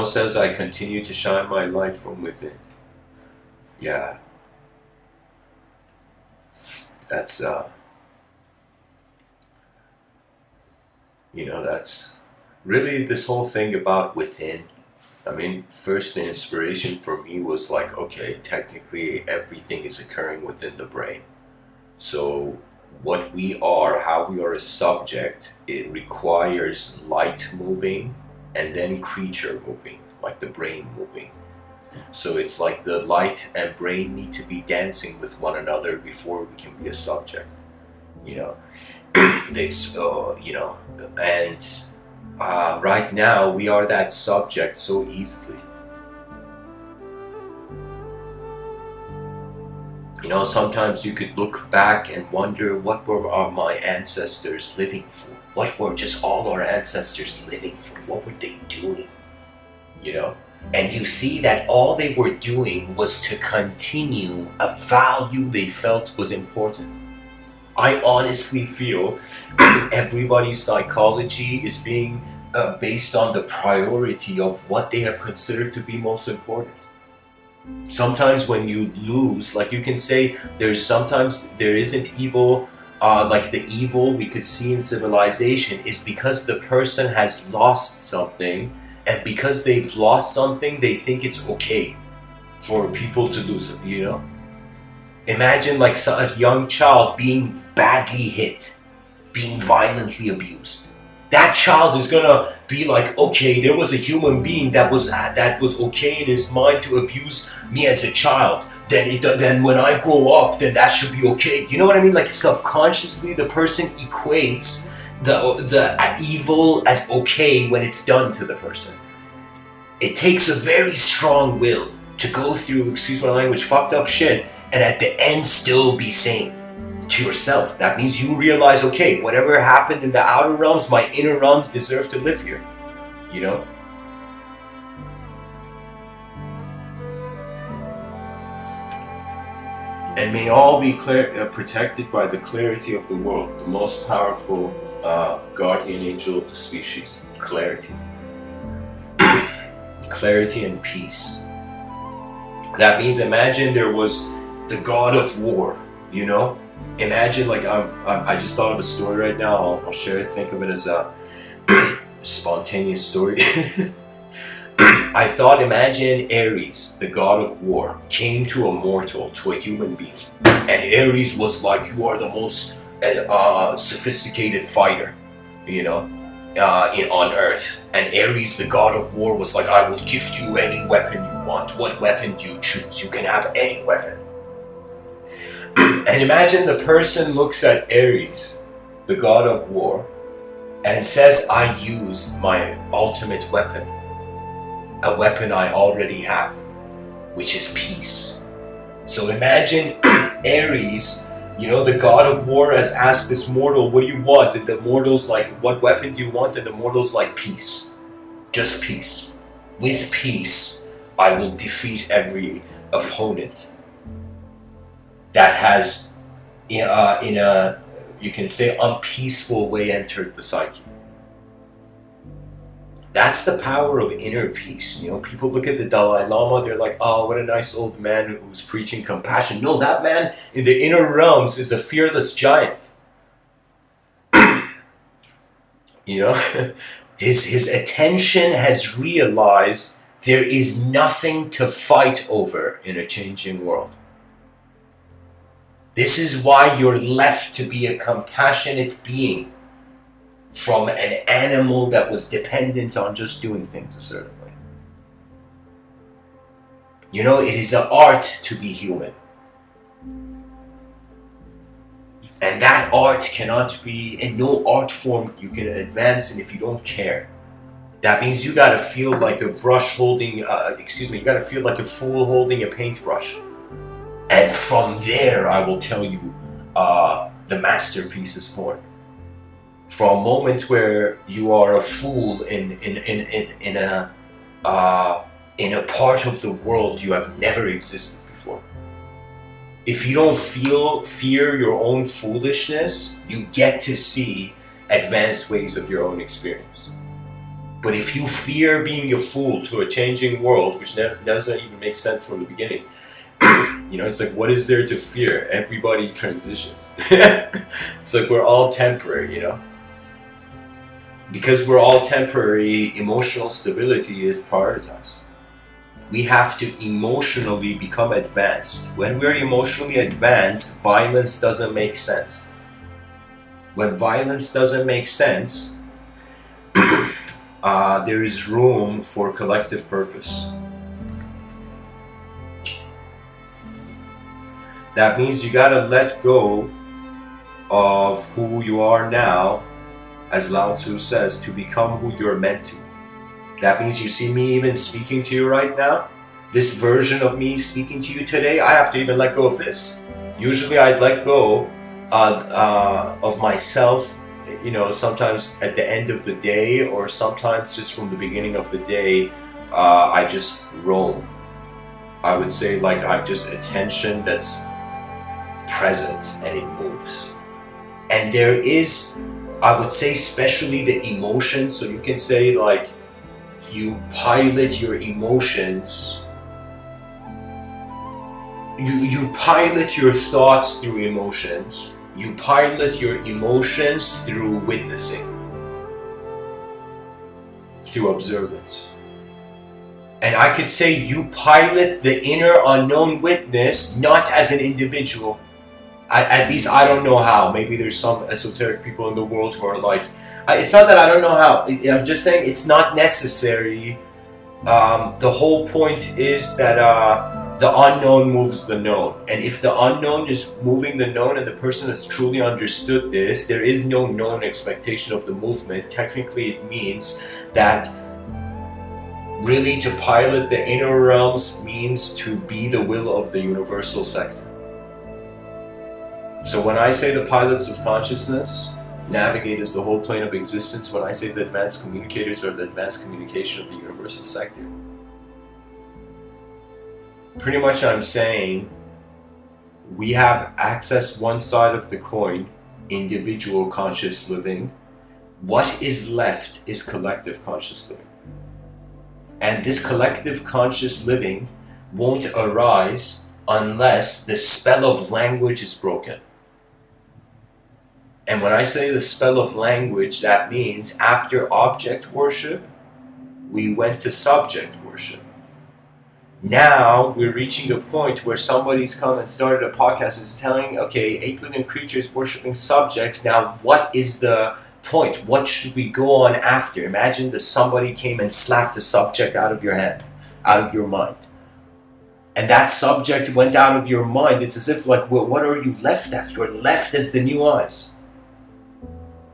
Says I continue to shine my light from within. Yeah. That's, that's really this whole thing about within. I mean, first the inspiration for me was like, okay, technically everything is occurring within the brain. So what we are, how we are a subject, it requires light moving and then creature moving, like the brain moving. So it's like the light and brain need to be dancing with one another before we can be a subject, you know. And right now we are that subject so easily. You know, sometimes you could look back and wonder, what were my ancestors living for? What were just all our ancestors living for? What were they doing? You know? And you see that all they were doing was to continue a value they felt was important. I honestly feel everybody's psychology is being based on the priority of what they have considered to be most important. Sometimes when you lose, like you can say, sometimes there isn't evil, like the evil we could see in civilization is because the person has lost something, and because they've lost something, they think it's okay for people to lose it, you know? Imagine like a young child being badly hit, being violently abused. That child is gonna be like, okay, there was a human being that was okay in his mind to abuse me as a child. Then when I grow up, then that should be okay. You know what I mean? Like subconsciously, the person equates the evil as okay when it's done to the person. It takes a very strong will to go through, excuse my language, fucked up shit, and at the end still be sane to yourself. That means you realize, okay, whatever happened in the outer realms, my inner realms deserve to live here, you know? And may all be protected by the clarity of the world, the most powerful guardian angel of the species. Clarity. Clarity and peace. That means, imagine there was the god of war, you know? Imagine, like, I just thought of a story right now. I'll share it. Think of it as a spontaneous story. I thought, imagine Ares, the god of war, came to a mortal, to a human being. And Ares was like, you are the most sophisticated fighter, you know, on Earth. And Ares, the god of war, was like, I will gift you any weapon you want. What weapon do you choose? You can have any weapon. And imagine the person looks at Ares, the god of war, and says, I used my ultimate weapon. A weapon I already have, which is peace. So imagine Ares, you know, the god of war, has asked this mortal, what do you want? And the mortal's like, what weapon do you want? And the mortal's like, peace. Just peace. With peace, I will defeat every opponent that has, in a, you can say, unpeaceful way entered the psyche. That's the power of inner peace. You know, people look at the Dalai Lama, they're like, oh, what a nice old man who's preaching compassion. No, that man in the inner realms is a fearless giant. You know, his attention has realized there is nothing to fight over in a changing world. This is why you're left to be a compassionate being from an animal that was dependent on just doing things a certain way. You know, it is an art to be human. And that art cannot be, in no art form you can advance in if you don't care. That means you gotta feel like a brush holding, you gotta feel like a fool holding a paintbrush. And from there, I will tell you, the masterpiece is born. From a moment where you are a fool in a part of the world you have never existed before. If you don't fear your own foolishness, you get to see advanced ways of your own experience. But if you fear being a fool to a changing world, which doesn't even make sense from the beginning, you know, it's like, what is there to fear? Everybody transitions. It's like we're all temporary, you know. Because we're all temporary, emotional stability is prioritized. We have to emotionally become advanced. When we're emotionally advanced, violence doesn't make sense. When violence doesn't make sense, there is room for collective purpose. That means you gotta let go of who you are now, as Lao Tzu says, to become who you're meant to. That means you see me even speaking to you right now. This version of me speaking to you today, I have to even let go of this. Usually I'd let go of myself, sometimes at the end of the day, or sometimes just from the beginning of the day, I just roam. I would say like I'm just attention that's present and it moves. And there is, I would say, especially the emotions, so you can say like you pilot your emotions, you pilot your thoughts through emotions, you pilot your emotions through witnessing, through observance. And I could say you pilot the inner unknown witness not as an individual. At least I don't know how. Maybe there's some esoteric people in the world who are like, it's not that I don't know how. I'm just saying it's not necessary. The whole point is that the unknown moves the known. And if the unknown is moving the known and the person has truly understood this, there is no known expectation of the movement. Technically it means that really to pilot the inner realms means to be the will of the universal sector. So when I say the pilots of consciousness navigate as the whole plane of existence, when I say the advanced communicators are the advanced communication of the universal sector, pretty much I'm saying we have access one side of the coin, individual conscious living. What is left is collective conscious living. And this collective conscious living won't arise unless the spell of language is broken. And when I say the spell of language, that means after object worship, we went to subject worship. Now we're reaching a point where somebody's come and started a podcast is telling, okay, 8 billion creatures worshiping subjects. Now what is the point? What should we go on after? Imagine that somebody came and slapped the subject out of your hand, out of your mind. And that subject went out of your mind. It's as if like, well, what are you left as? You're left as the new eyes.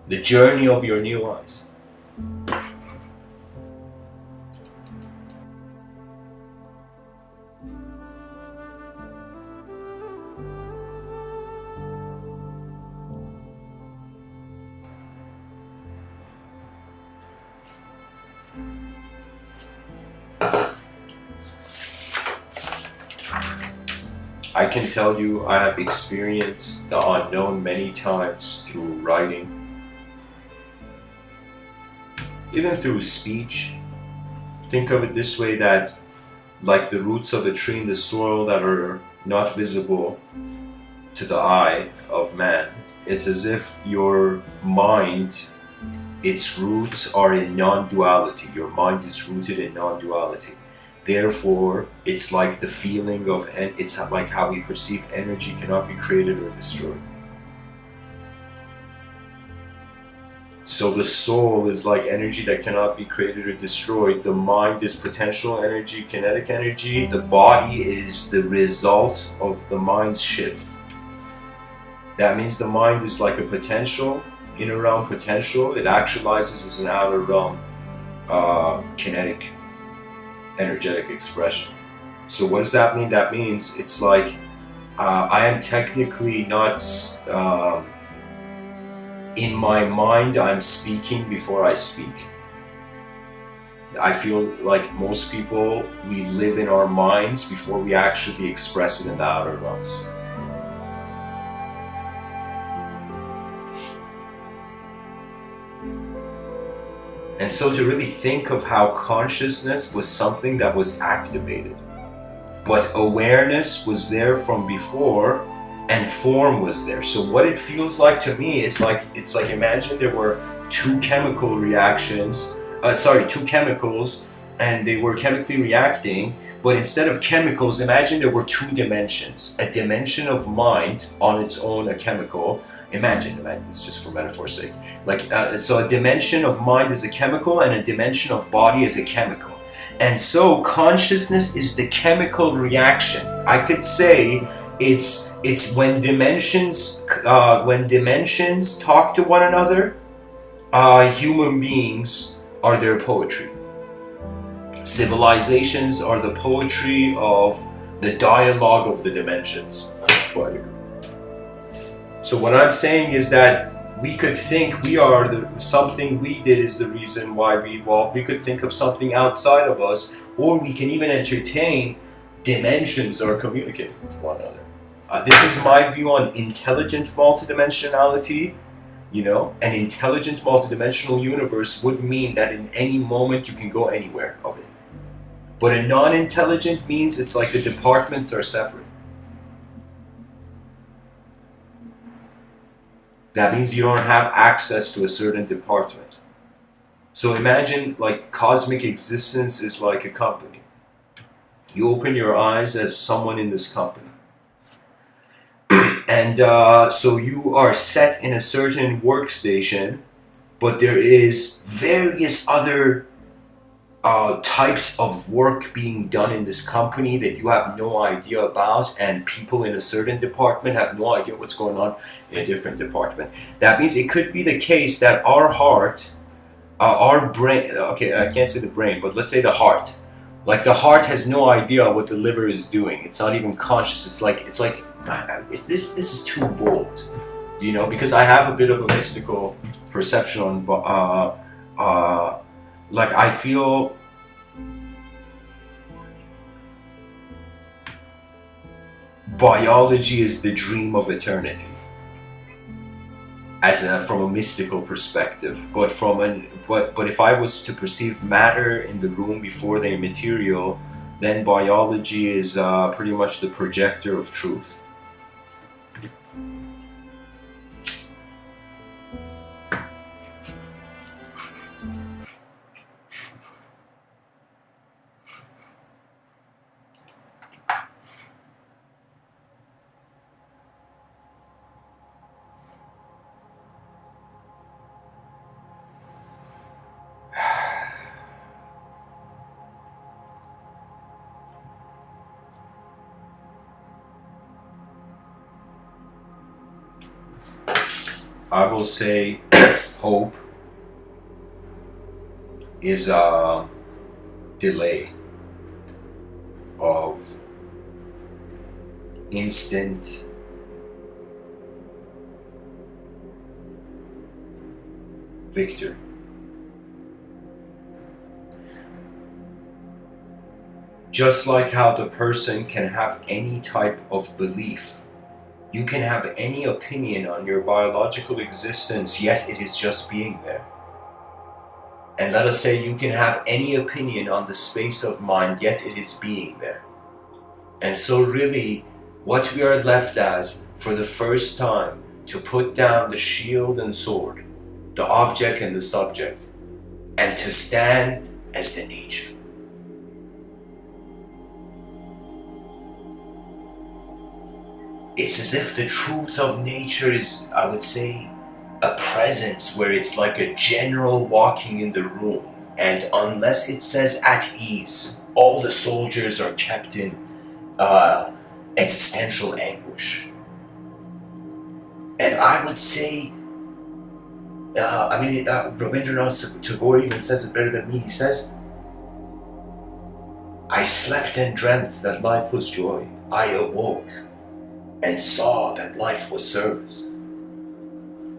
The journey of your new eyes. I can tell you I have experienced the unknown many times through writing, even through speech. Think of it this way, that like the roots of a tree in the soil that are not visible to the eye of man, it's as if your mind, its roots are in non-duality. Your mind is rooted in non-duality. Therefore, it's like the feeling of, it's like how we perceive energy cannot be created or destroyed. So the soul is like energy that cannot be created or destroyed. The mind is potential energy, kinetic energy. The body is the result of the mind's shift. That means the mind is like a potential, inner realm potential. It actualizes as an outer realm kinetic, energetic expression. So what does that mean? That means it's like I am technically not in my mind, I'm speaking before I speak. I feel like most people, we live in our minds before we actually express it in the outer realms. And so to really think of how consciousness was something that was activated, but awareness was there from before and form was there. So what it feels like to me is like, it's like, imagine there were two chemical reactions, two chemicals, and they were chemically reacting, but instead of chemicals, imagine there were two dimensions. A dimension of mind on its own, a chemical, Imagine, it's just for metaphor's sake. Like, so a dimension of mind is a chemical and a dimension of body is a chemical. And so consciousness is the chemical reaction. I could say it's when dimensions talk to one another, human beings are their poetry. Civilizations are the poetry of the dialogue of the dimensions. So what I'm saying is that we could think we are something we did is the reason why we evolved. We could think of something outside of us, or we can even entertain dimensions or communicate with one another. This is my view on intelligent multidimensionality. An intelligent multidimensional universe would mean that in any moment you can go anywhere of it. But a non-intelligent means it's like the departments are separate. That means you don't have access to a certain department. So imagine like cosmic existence is like a company. You open your eyes as someone in this company. And so you are set in a certain workstation, but there is various other types of work being done in this company that you have no idea about, and people in a certain department have no idea what's going on in a different department. That means it could be the case that our heart, our brain, okay, I can't say the brain, but let's say the heart. Like the heart has no idea what the liver is doing. It's not even conscious. It's like this is too bold, because I have a bit of a mystical perception on, like I feel biology is the dream of eternity, from a mystical perspective. But but if I was to perceive matter in the room before they're material, then biology is pretty much the projector of truth. I will say hope is a delay of instant victory. Just like how the person can have any type of belief, you can have any opinion on your biological existence, yet it is just being there. And let us say you can have any opinion on the space of mind, yet it is being there. And so really, what we are left as, for the first time, to put down the shield and sword, the object and the subject, and to stand as the nature. It's as if the truth of nature is, I would say, a presence where it's like a general walking in the room, and unless it says at ease, all the soldiers are kept in existential anguish. And I would say, Rabindranath Tagore even says it better than me. He says, I slept and dreamt that life was joy. I awoke and saw that life was service.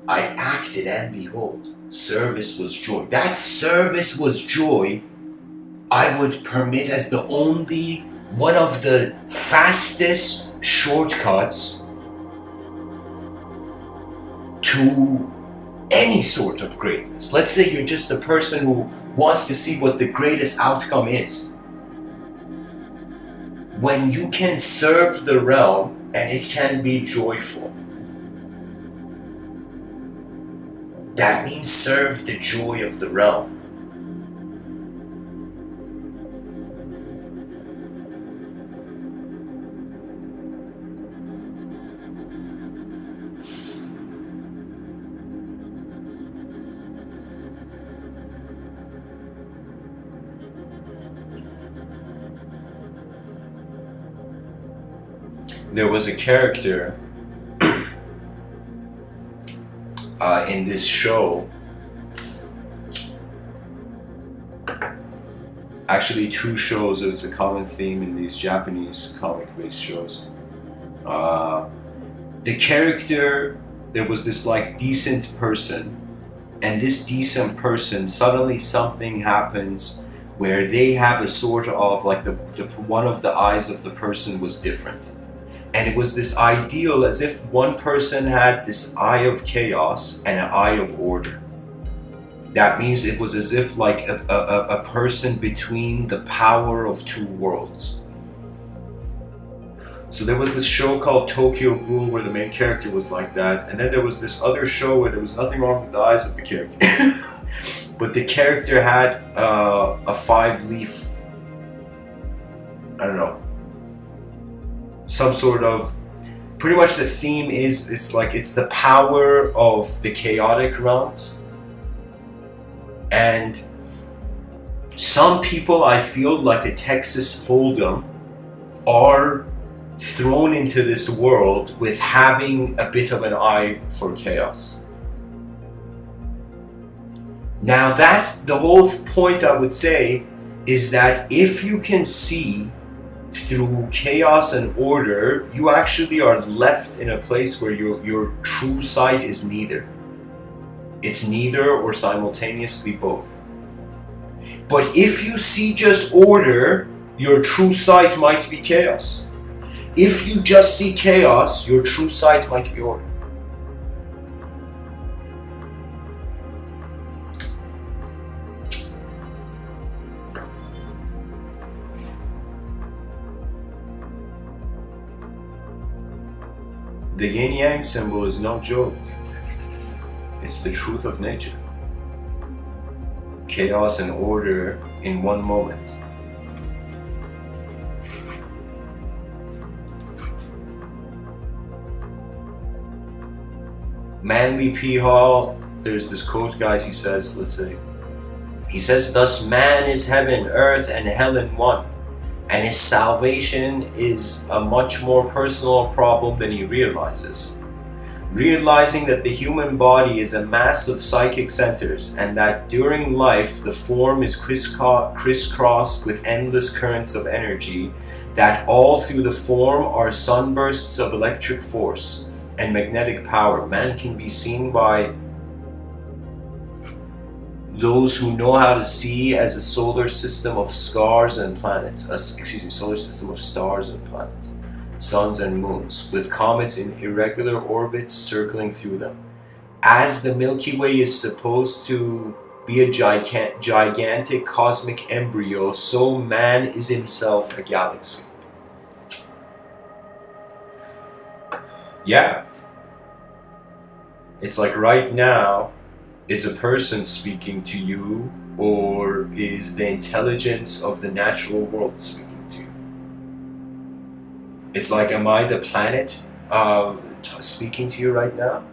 I acted and behold, service was joy. That service was joy, I would permit as the only one of the fastest shortcuts to any sort of greatness. Let's say you're just a person who wants to see what the greatest outcome is. When you can serve the realm and it can be joyful, that means serve the joy of the realm. there was a character in this show, actually two shows. It's a common theme in these Japanese comic-based shows. The character, there was this like decent person, and this decent person, suddenly something happens where they have a sort of like the one of the eyes of the person was different. And it was this ideal, as if one person had this eye of chaos and an eye of order. That means it was as if like a person between the power of two worlds. So there was this show called Tokyo Ghoul where the main character was like that, and then there was this other show where there was nothing wrong with the eyes of the character. But the character had a 5-leaf, I don't know, some sort of, pretty much the theme is, it's the power of the chaotic realms. And some people, I feel like a Texas Hold'em, are thrown into this world with having a bit of an eye for chaos. Now the whole point, I would say, is that if you can see through chaos and order, you actually are left in a place where your true sight is neither. It's neither or simultaneously both. But if you see just order, your true sight might be chaos. If you just see chaos, your true sight might be order. The yin-yang symbol is no joke. It's the truth of nature. Chaos and order in one moment. Manly P. Hall, there's this quote, guys, he says, thus man is heaven, earth, and hell in one. And his salvation is a much more personal problem than he realizes. Realizing that the human body is a mass of psychic centers, and that during life the form is crisscrossed with endless currents of energy, that all through the form are sunbursts of electric force and magnetic power. Man can be seen by those who know how to see as a solar system of stars and planets, solar system of stars and planets, suns and moons, with comets in irregular orbits circling through them. As the Milky Way is supposed to be a gigantic cosmic embryo, so man is himself a galaxy. Yeah. It's like right now, is a person speaking to you, or is the intelligence of the natural world speaking to you? It's like, am I the planet speaking to you right now?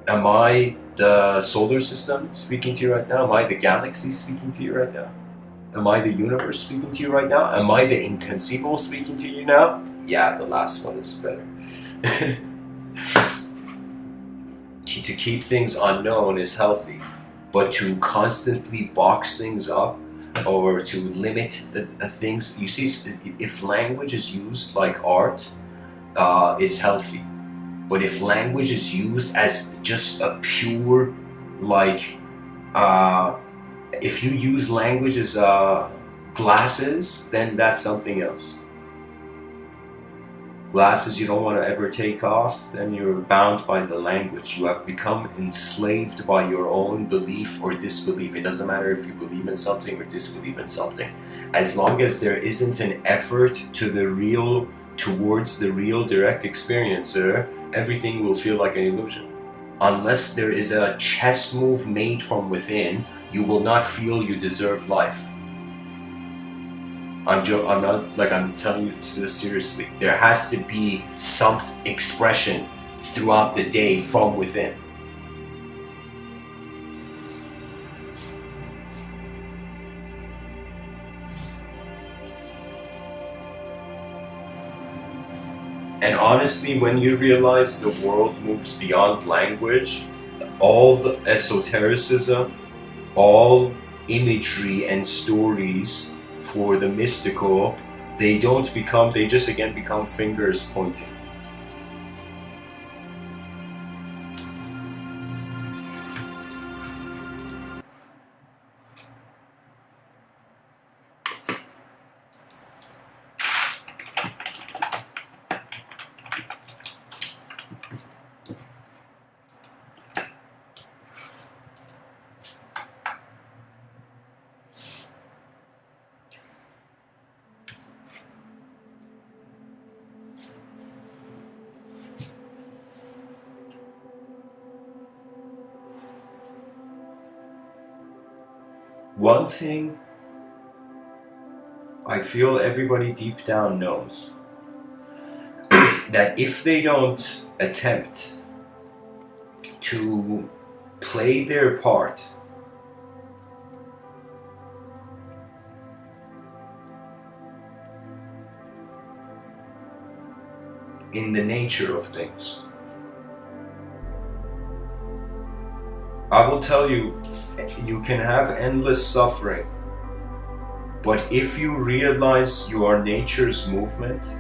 Am I the solar system speaking to you right now? Am I the galaxy speaking to you right now? Am I the universe speaking to you right now? Am I the inconceivable speaking to you now? Yeah, the last one is better. To keep things unknown is healthy, but to constantly box things up or to limit the things, you see, if language is used like art, it's healthy. But if language is used as just a pure, like, if you use language as glasses, then that's something else. Glasses you don't want to ever take off, then you're bound by the language. You have become enslaved by your own belief or disbelief. It doesn't matter if you believe in something or disbelieve in something. As long as there isn't an effort to the real, towards the real direct experiencer, everything will feel like an illusion. Unless there is a chess move made from within, you will not feel you deserve life. I'm not, like, I'm telling you this seriously. There has to be some expression throughout the day from within. And honestly, when you realize the world moves beyond language, all the esotericism, all imagery and stories for the mystical, they just again become fingers pointing. One thing I feel everybody deep down knows, that if they don't attempt to play their part in the nature of things, I will tell you, you can have endless suffering, but if you realize you are nature's movement,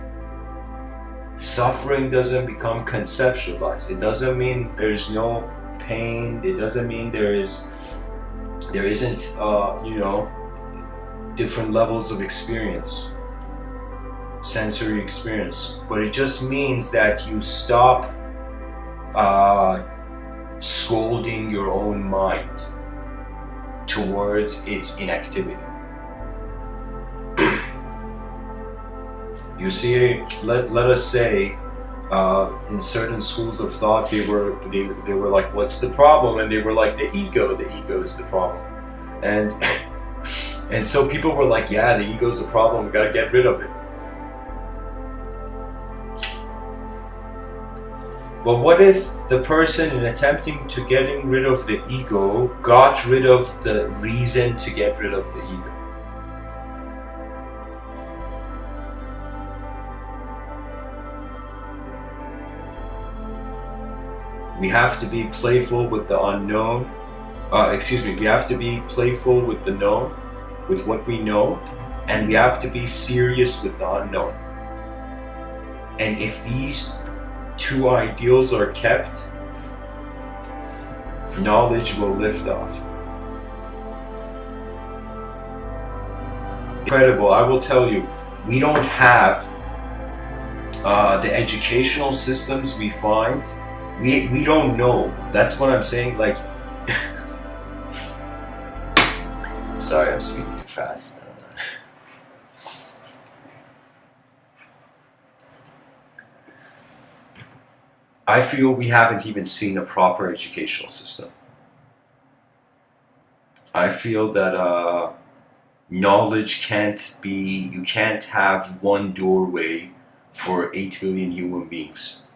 suffering doesn't become conceptualized. It doesn't mean there's no pain. It doesn't mean there isn't different levels of experience, sensory experience, but it just means that you stop scolding your own mind towards its inactivity. You see, let us say, in certain schools of thought, they were like, what's the problem? And they were like, the ego is the problem. And and so people were like, yeah, the ego is the problem, we gotta get rid of it. But what if the person, in attempting to getting rid of the ego, got rid of the reason to get rid of the ego? We have to be playful with the unknown. We have to be playful with the known, with what we know, and we have to be serious with the unknown. And if these two ideals are kept, knowledge will lift off. Incredible. I will tell you, we don't have the educational systems we find. We don't know. That's what I'm saying. Like, sorry, I'm speaking too fast. I feel we haven't even seen a proper educational system. I feel that knowledge you can't have one doorway for 8 billion human beings.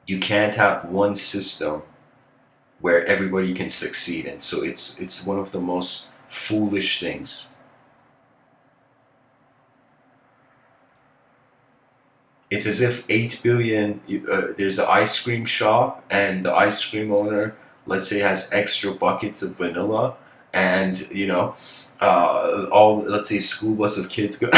You can't have one system where everybody can succeed in. So it's one of the most foolish things. It's as if 8 billion, there's an ice cream shop and the ice cream owner, let's say, has extra buckets of vanilla, and let's say school bus of kids go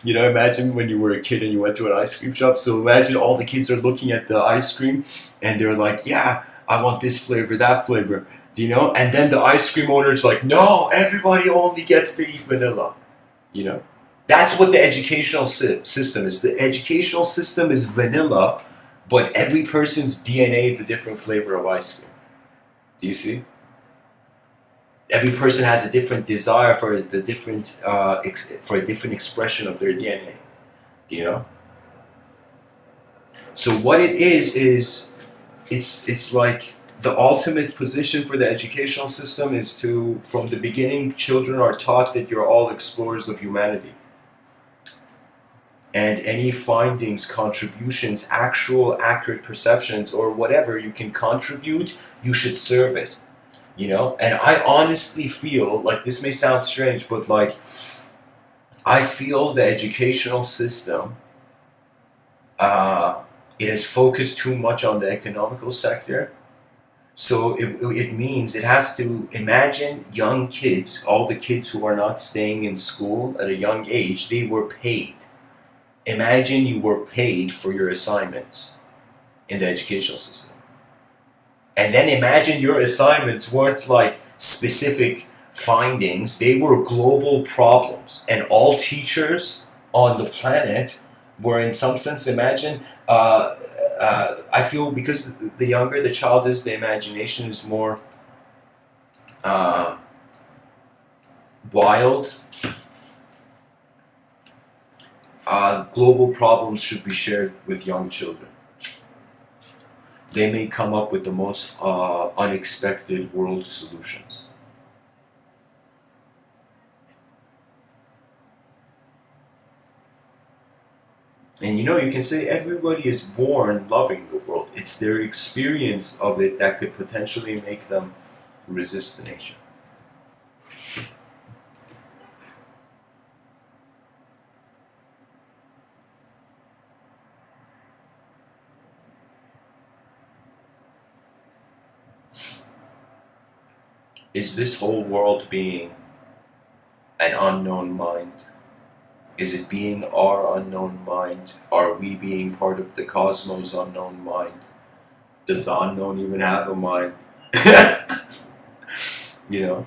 imagine when you were a kid and you went to an ice cream shop. So imagine all the kids are looking at the ice cream and they're like, yeah, I want this flavor, that flavor, and then the ice cream owner is like, no, everybody only gets to eat vanilla. That's what the educational system is. The educational system is vanilla, but every person's DNA is a different flavor of ice cream. Do you see? Every person has a different desire for a different expression of their DNA. So what it is it's like the ultimate position for the educational system is to, from the beginning, children are taught that you're all explorers of humanity. And any findings, contributions, actual accurate perceptions, or whatever you can contribute, you should serve it. And I honestly feel, like, this may sound strange, but like, I feel the educational system, it is focused too much on the economical sector. So it means it has to imagine young kids, all the kids who are not staying in school at a young age, they were paid. Imagine you were paid for your assignments in the educational system. And then imagine your assignments weren't like specific findings, they were global problems. And all teachers on the planet were, in some sense, imagine. I feel because the younger the child is, the imagination is more uh, wild. Global problems should be shared with young children. They may come up with the most unexpected world solutions. And you can say everybody is born loving the world. It's their experience of it that could potentially make them resist the nature. Is this whole world being an unknown mind? Is it being our unknown mind? Are we being part of the cosmos' unknown mind? Does the unknown even have a mind? you know?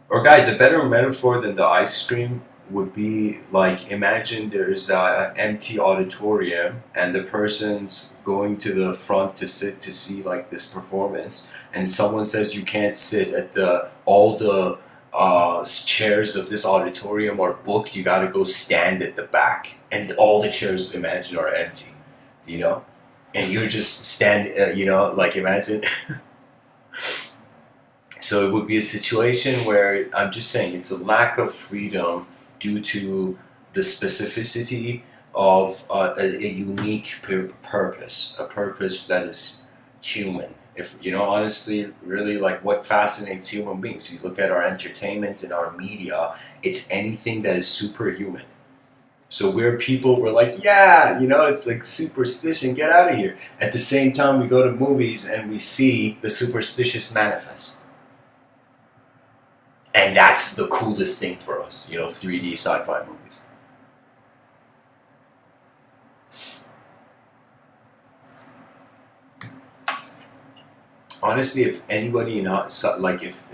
Or guys, a better metaphor than the ice cream would be like, imagine there's an empty auditorium and the person's going to the front to sit to see like this performance, and someone says you can't sit at the all the chairs of this auditorium are booked, you gotta go stand at the back, and all the chairs, imagine, are empty, you know, and you're just like imagine. So it would be a situation where, I'm just saying, it's a lack of freedom due to the specificity of a unique purpose, a purpose that is human. If honestly, really, like, what fascinates human beings, you look at our entertainment and our media, it's anything that is superhuman. So we're like, yeah, it's like superstition, get out of here. At the same time, we go to movies and we see the superstitious manifest. And that's the coolest thing for us, 3D sci-fi movies. Honestly, if anybody, like if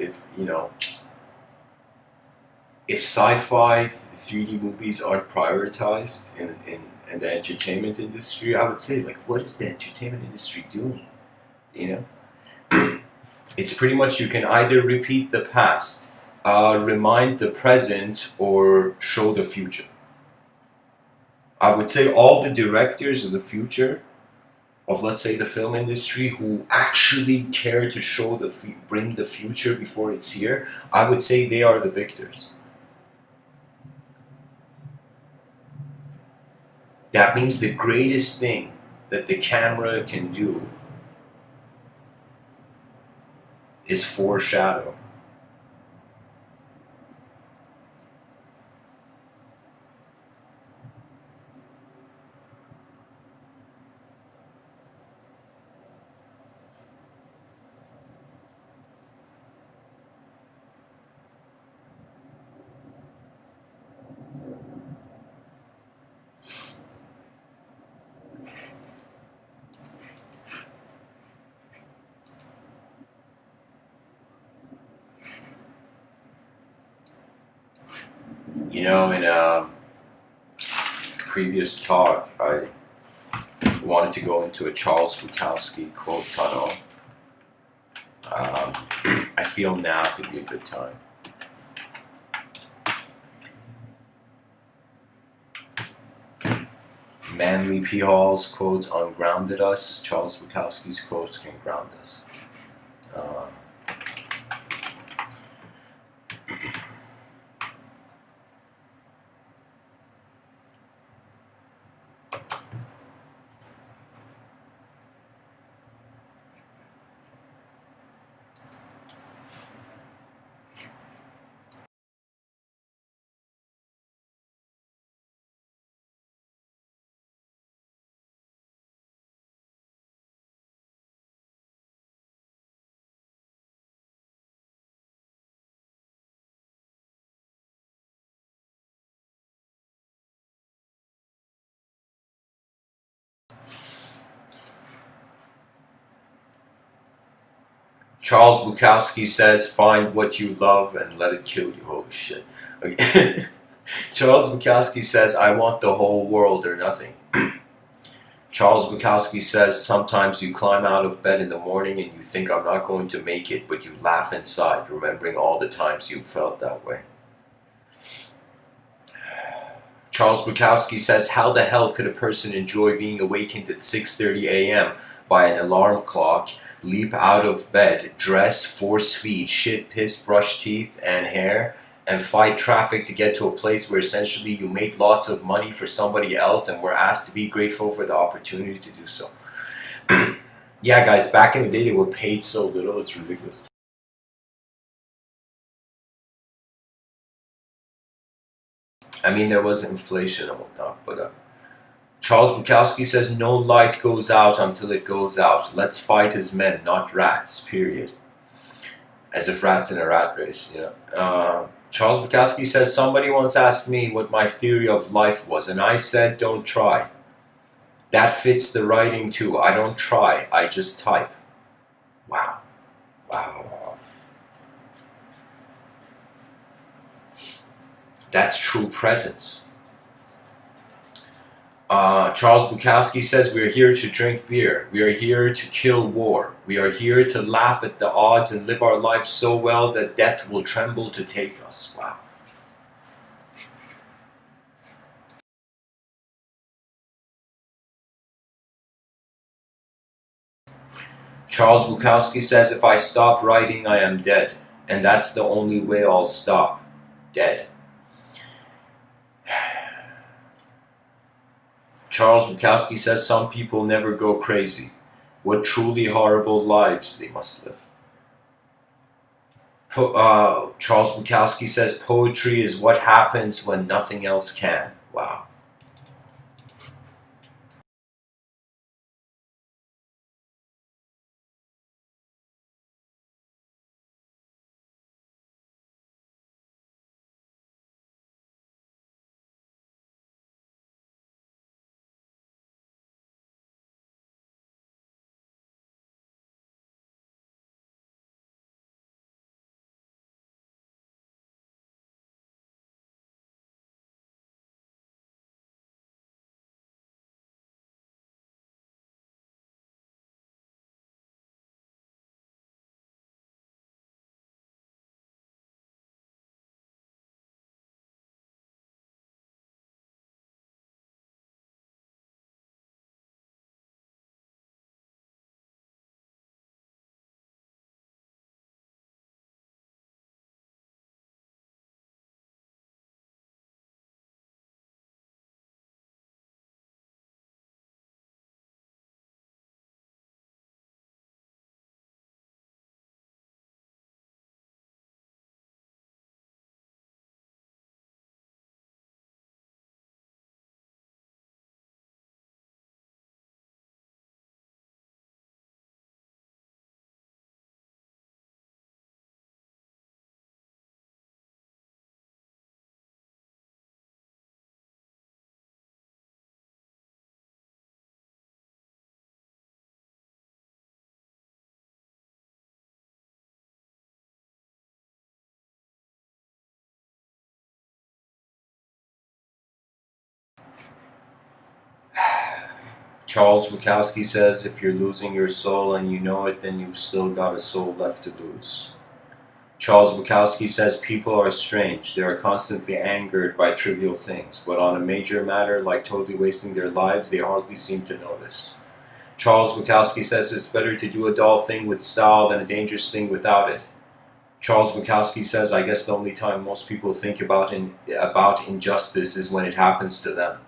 sci-fi 3D movies aren't prioritized in the entertainment industry, I would say, like, what is the entertainment industry doing? You know, it's pretty much, you can either repeat the past, remind the present, or show the future. I would say all the directors of the future, of, let's say, the film industry, who actually care to show bring the future before it's here, I would say they are the victors. That means the greatest thing that the camera can do is foreshadow. In a previous talk, I wanted to go into a Charles Bukowski quote tunnel. I feel now could be a good time. Manly P. Hall's quotes ungrounded us. Charles Bukowski's quotes can ground us. Charles Bukowski says, find what you love and let it kill you. Holy shit. Okay. Charles Bukowski says, I want the whole world or nothing. Charles Bukowski says, sometimes you climb out of bed in the morning and you think I'm not going to make it, but you laugh inside, remembering all the times you felt that way. Charles Bukowski says, how the hell could a person enjoy being awakened at 6:30 a.m. by an alarm clock, leap out of bed, dress, force feed, shit, piss, brush teeth and hair, and fight traffic to get to a place where essentially you made lots of money for somebody else and were asked to be grateful for the opportunity to do so? Yeah, guys, back in the day they were paid so little, it's ridiculous. I mean, there was inflation and whatnot, but Charles Bukowski says, no light goes out until it goes out. Let's fight as men, not rats, period. As if rats in a rat race, you know. Charles Bukowski says, somebody once asked me what my theory of life was, and I said, don't try. That fits the writing too. I don't try, I just type. Wow. Wow. That's true presence. Charles Bukowski says, we are here to drink beer. We are here to kill war. We are here to laugh at the odds and live our lives so well that death will tremble to take us. Wow. Charles Bukowski says, if I stop writing, I am dead. And that's the only way I'll stop. Dead. Charles Bukowski says, some people never go crazy. What truly horrible lives they must live. Charles Bukowski says, poetry is what happens when nothing else can. Wow. Charles Bukowski says, if you're losing your soul and you know it, then you've still got a soul left to lose. Charles Bukowski says, people are strange. They are constantly angered by trivial things, but on a major matter, like totally wasting their lives, they hardly seem to notice. Charles Bukowski says, it's better to do a dull thing with style than a dangerous thing without it. Charles Bukowski says, I guess the only time most people think about injustice is when it happens to them.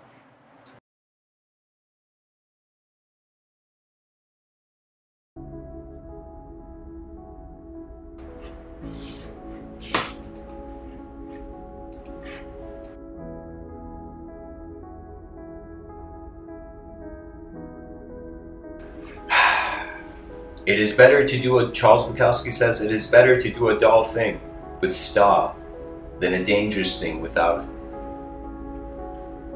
It is better to do Charles Bukowski says, it is better to do a dull thing with style than a dangerous thing without it.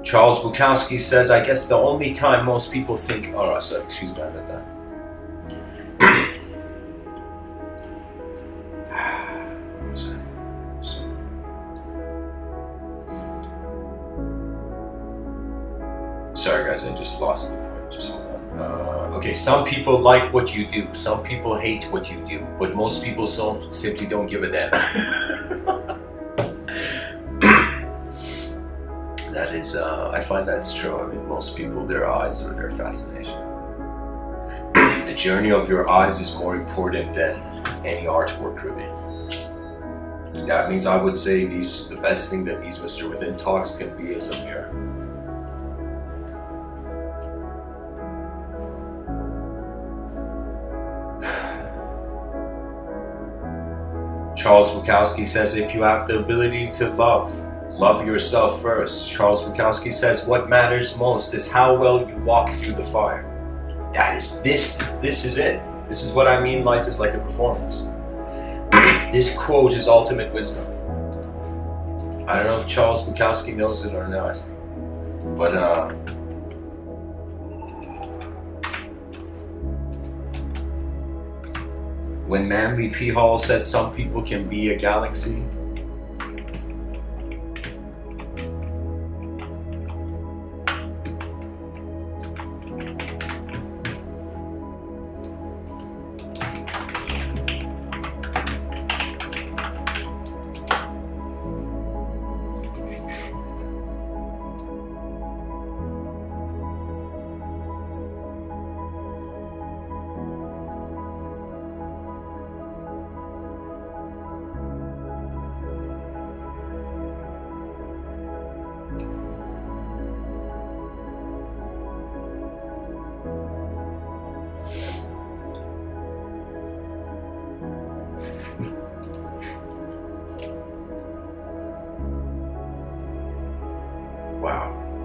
Charles Bukowski says, I guess the only time most people think, excuse me, I read that. Sorry guys, I just lost the point. Just hold on. Okay, some people like what you do. Some people hate what you do. But most people simply don't give a damn. That is, I find that's true. I mean, most people, their eyes are their fascination. The journey of your eyes is more important than any artwork, really. That means I would say the best thing that these Mr. Within talks can be is a mirror. Charles Bukowski says, if you have the ability to love yourself first. Charles Bukowski says, what matters most is how well you walk through the fire. That is this is it. This is what I mean, life is like a performance. This quote is ultimate wisdom. I don't know if Charles Bukowski knows it or not, but when Manly P. Hall said some people can be a galaxy,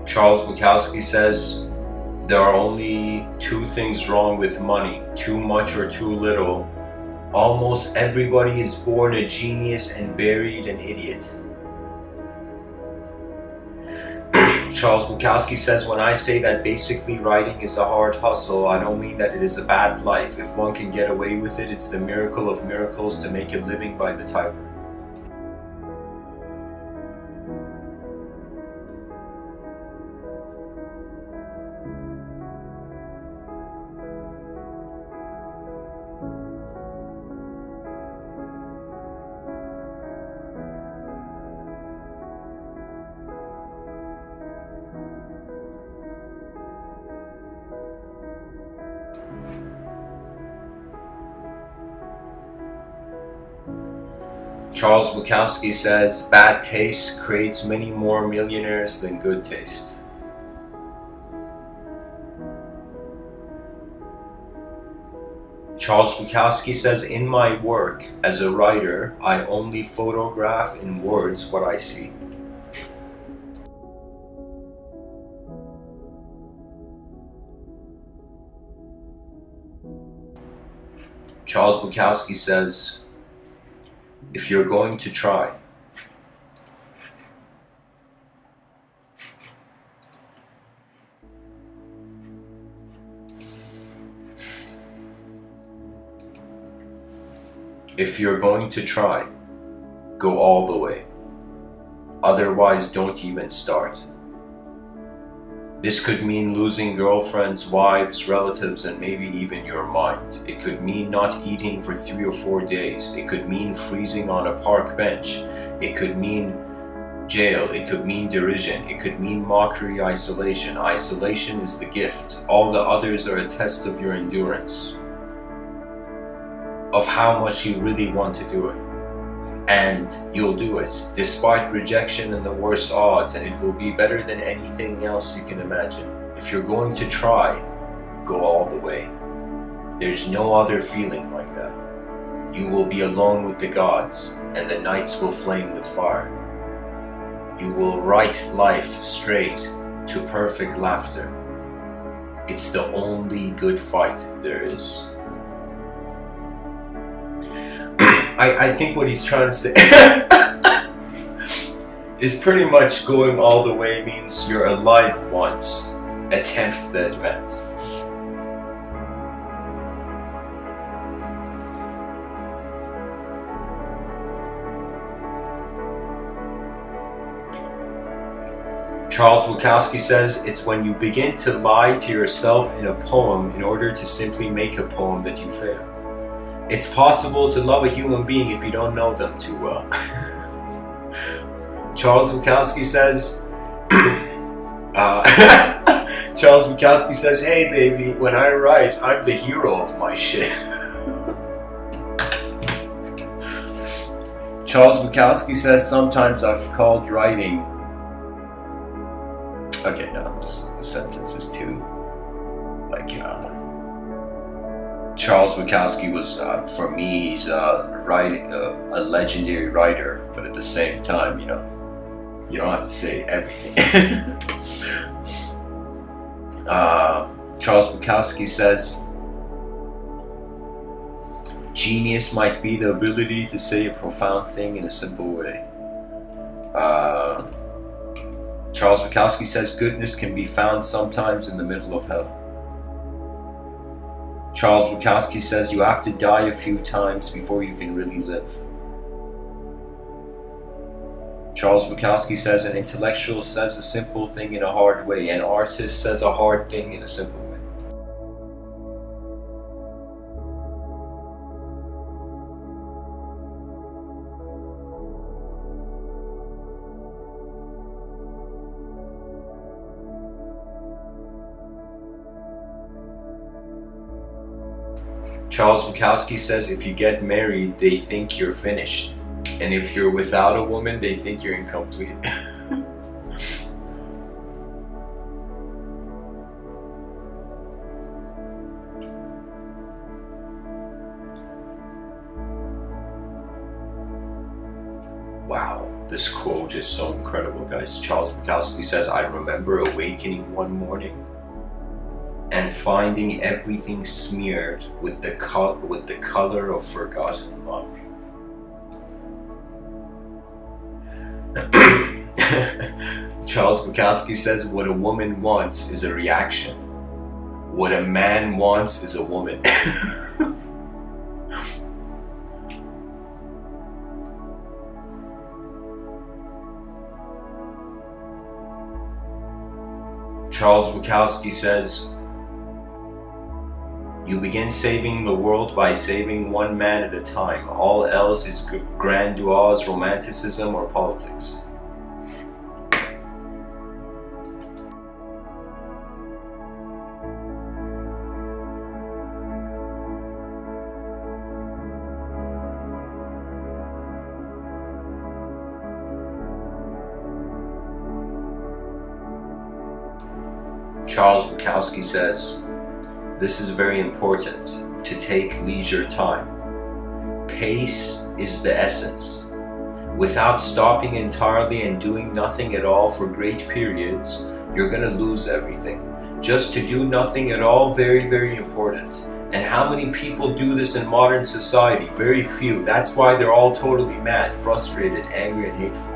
Charles Bukowski says, there are only two things wrong with money, too much or too little. Almost everybody is born a genius and buried an idiot. Charles Bukowski says, when I say that basically writing is a hard hustle, I don't mean that it is a bad life. If one can get away with it, it's the miracle of miracles to make a living by the typer. Charles Bukowski says, bad taste creates many more millionaires than good taste. Charles Bukowski says, in my work as a writer, I only photograph in words what I see. Charles Bukowski says, if you're going to try, go all the way. Otherwise, don't even start. This could mean losing girlfriends, wives, relatives, and maybe even your mind. It could mean not eating for 3 or 4 days. It could mean freezing on a park bench. It could mean jail. It could mean derision. It could mean mockery, isolation. Isolation is the gift. All the others are a test of your endurance, of how much you really want to do it. And you'll do it, despite rejection and the worst odds, and it will be better than anything else you can imagine. If you're going to try, go all the way. There's no other feeling like that. You will be alone with the gods, and the nights will flame with fire. You will write life straight to perfect laughter. It's the only good fight there is. I think what he's trying to say is pretty much going all the way means you're alive once, attempt the advance. Charles Bukowski says it's when you begin to lie to yourself in a poem in order to simply make a poem that you fail. It's possible to love a human being if you don't know them too well. Charles Bukowski says, Charles Bukowski says, hey baby, when I write, I'm the hero of my shit. Charles Bukowski says, sometimes I've called writing... Okay, no, this sentence is too... Charles Bukowski was, for me, he's a legendary writer, but at the same time, you don't have to say everything. Charles Bukowski says, genius might be the ability to say a profound thing in a simple way. Charles Bukowski says, goodness can be found sometimes in the middle of hell. Charles Bukowski says, you have to die a few times before you can really live. Charles Bukowski says, an intellectual says a simple thing in a hard way. An artist says a hard thing in a simple way. Charles Bukowski says, if you get married, they think you're finished. And if you're without a woman, they think you're incomplete. Wow, this quote is so incredible, guys. Charles Bukowski says, I remember awakening one morning and finding everything smeared with the color of forgotten love. Charles Bukowski says, what a woman wants is a reaction. What a man wants is a woman. Charles Bukowski says, you begin saving the world by saving one man at a time. All else is grandiose romanticism or politics. Charles Bukowski says, this is very important, to take leisure time. Pace is the essence. Without stopping entirely and doing nothing at all for great periods, you're gonna lose everything. Just to do nothing at all, very, very important. And how many people do this in modern society? Very few. That's why they're all totally mad, frustrated, angry, and hateful.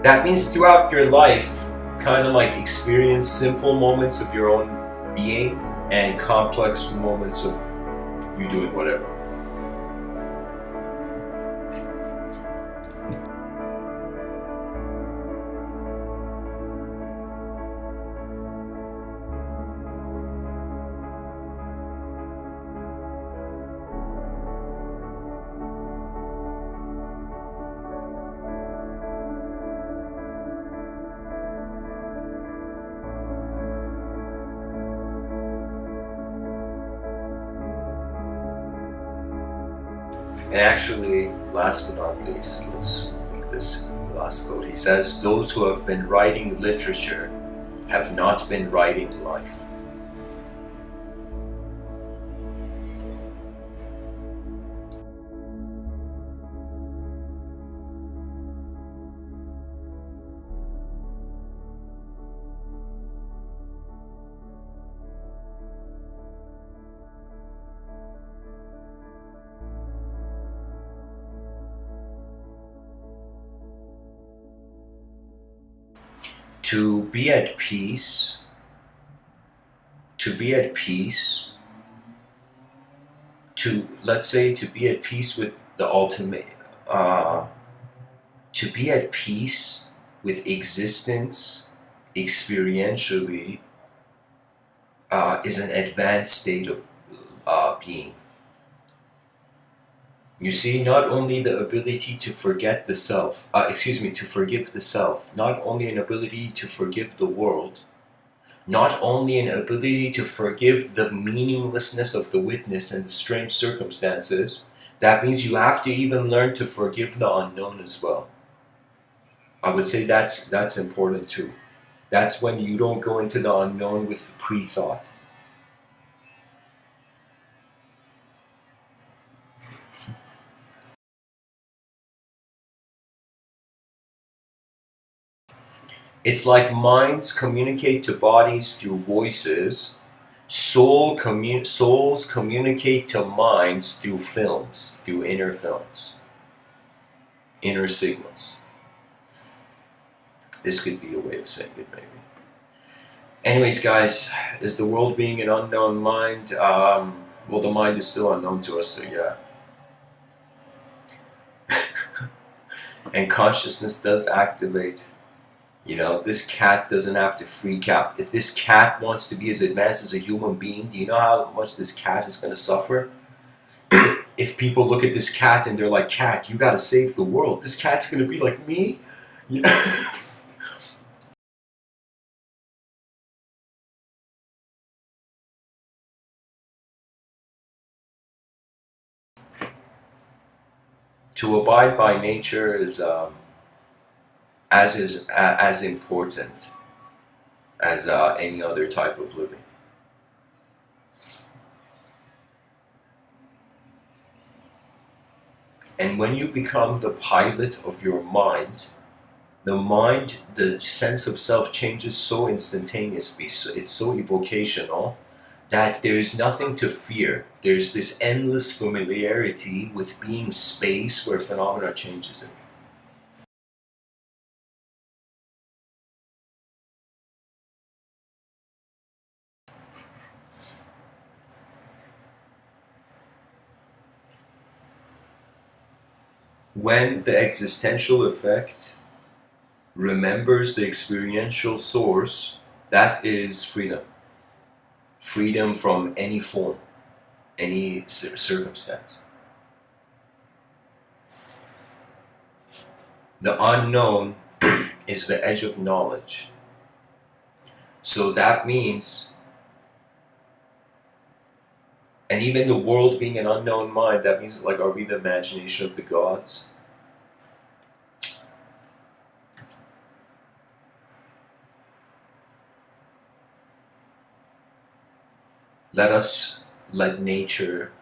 That means throughout your life, kind of like experience simple moments of your own being and complex moments of you doing whatever. And actually, last but not least, let's make this the last quote. He says, those who have been writing literature have not been writing life. To be at peace, let's say to be at peace with the ultimate, to be at peace with existence experientially is an advanced state of being. You see, not only the ability to forget the self, to forgive the self, not only an ability to forgive the world, not only an ability to forgive the meaninglessness of the witness and the strange circumstances, that means you have to even learn to forgive the unknown as well. I would say that's important too. That's when you don't go into the unknown with pre-thought. It's like minds communicate to bodies through voices, souls communicate to minds through films, through inner films, inner signals. This could be a way of saying it, maybe. Anyways, guys, is the world being an unknown mind? Well, the mind is still unknown to us, so yeah. And consciousness does activate. You know, this cat doesn't have to freak out. If this cat wants to be as advanced as a human being, do you know how much this cat is going to suffer? If people look at this cat and they're like, cat, you got to save the world. This cat's going to be like me? You know? To abide by nature is as important as any other type of living. And when you become the pilot of your mind, the sense of self changes so instantaneously, so it's so evocational, that there is nothing to fear. There's this endless familiarity with being space where phenomena changes in. When the existential effect remembers the experiential source, that is freedom. Freedom from any form, any circumstance. The unknown is the edge of knowledge. So that means, and even the world being an unknown mind, that means, like, are we the imagination of the gods? Let nature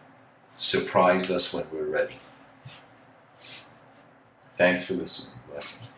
surprise us when we're ready. Thanks for listening. Blessings.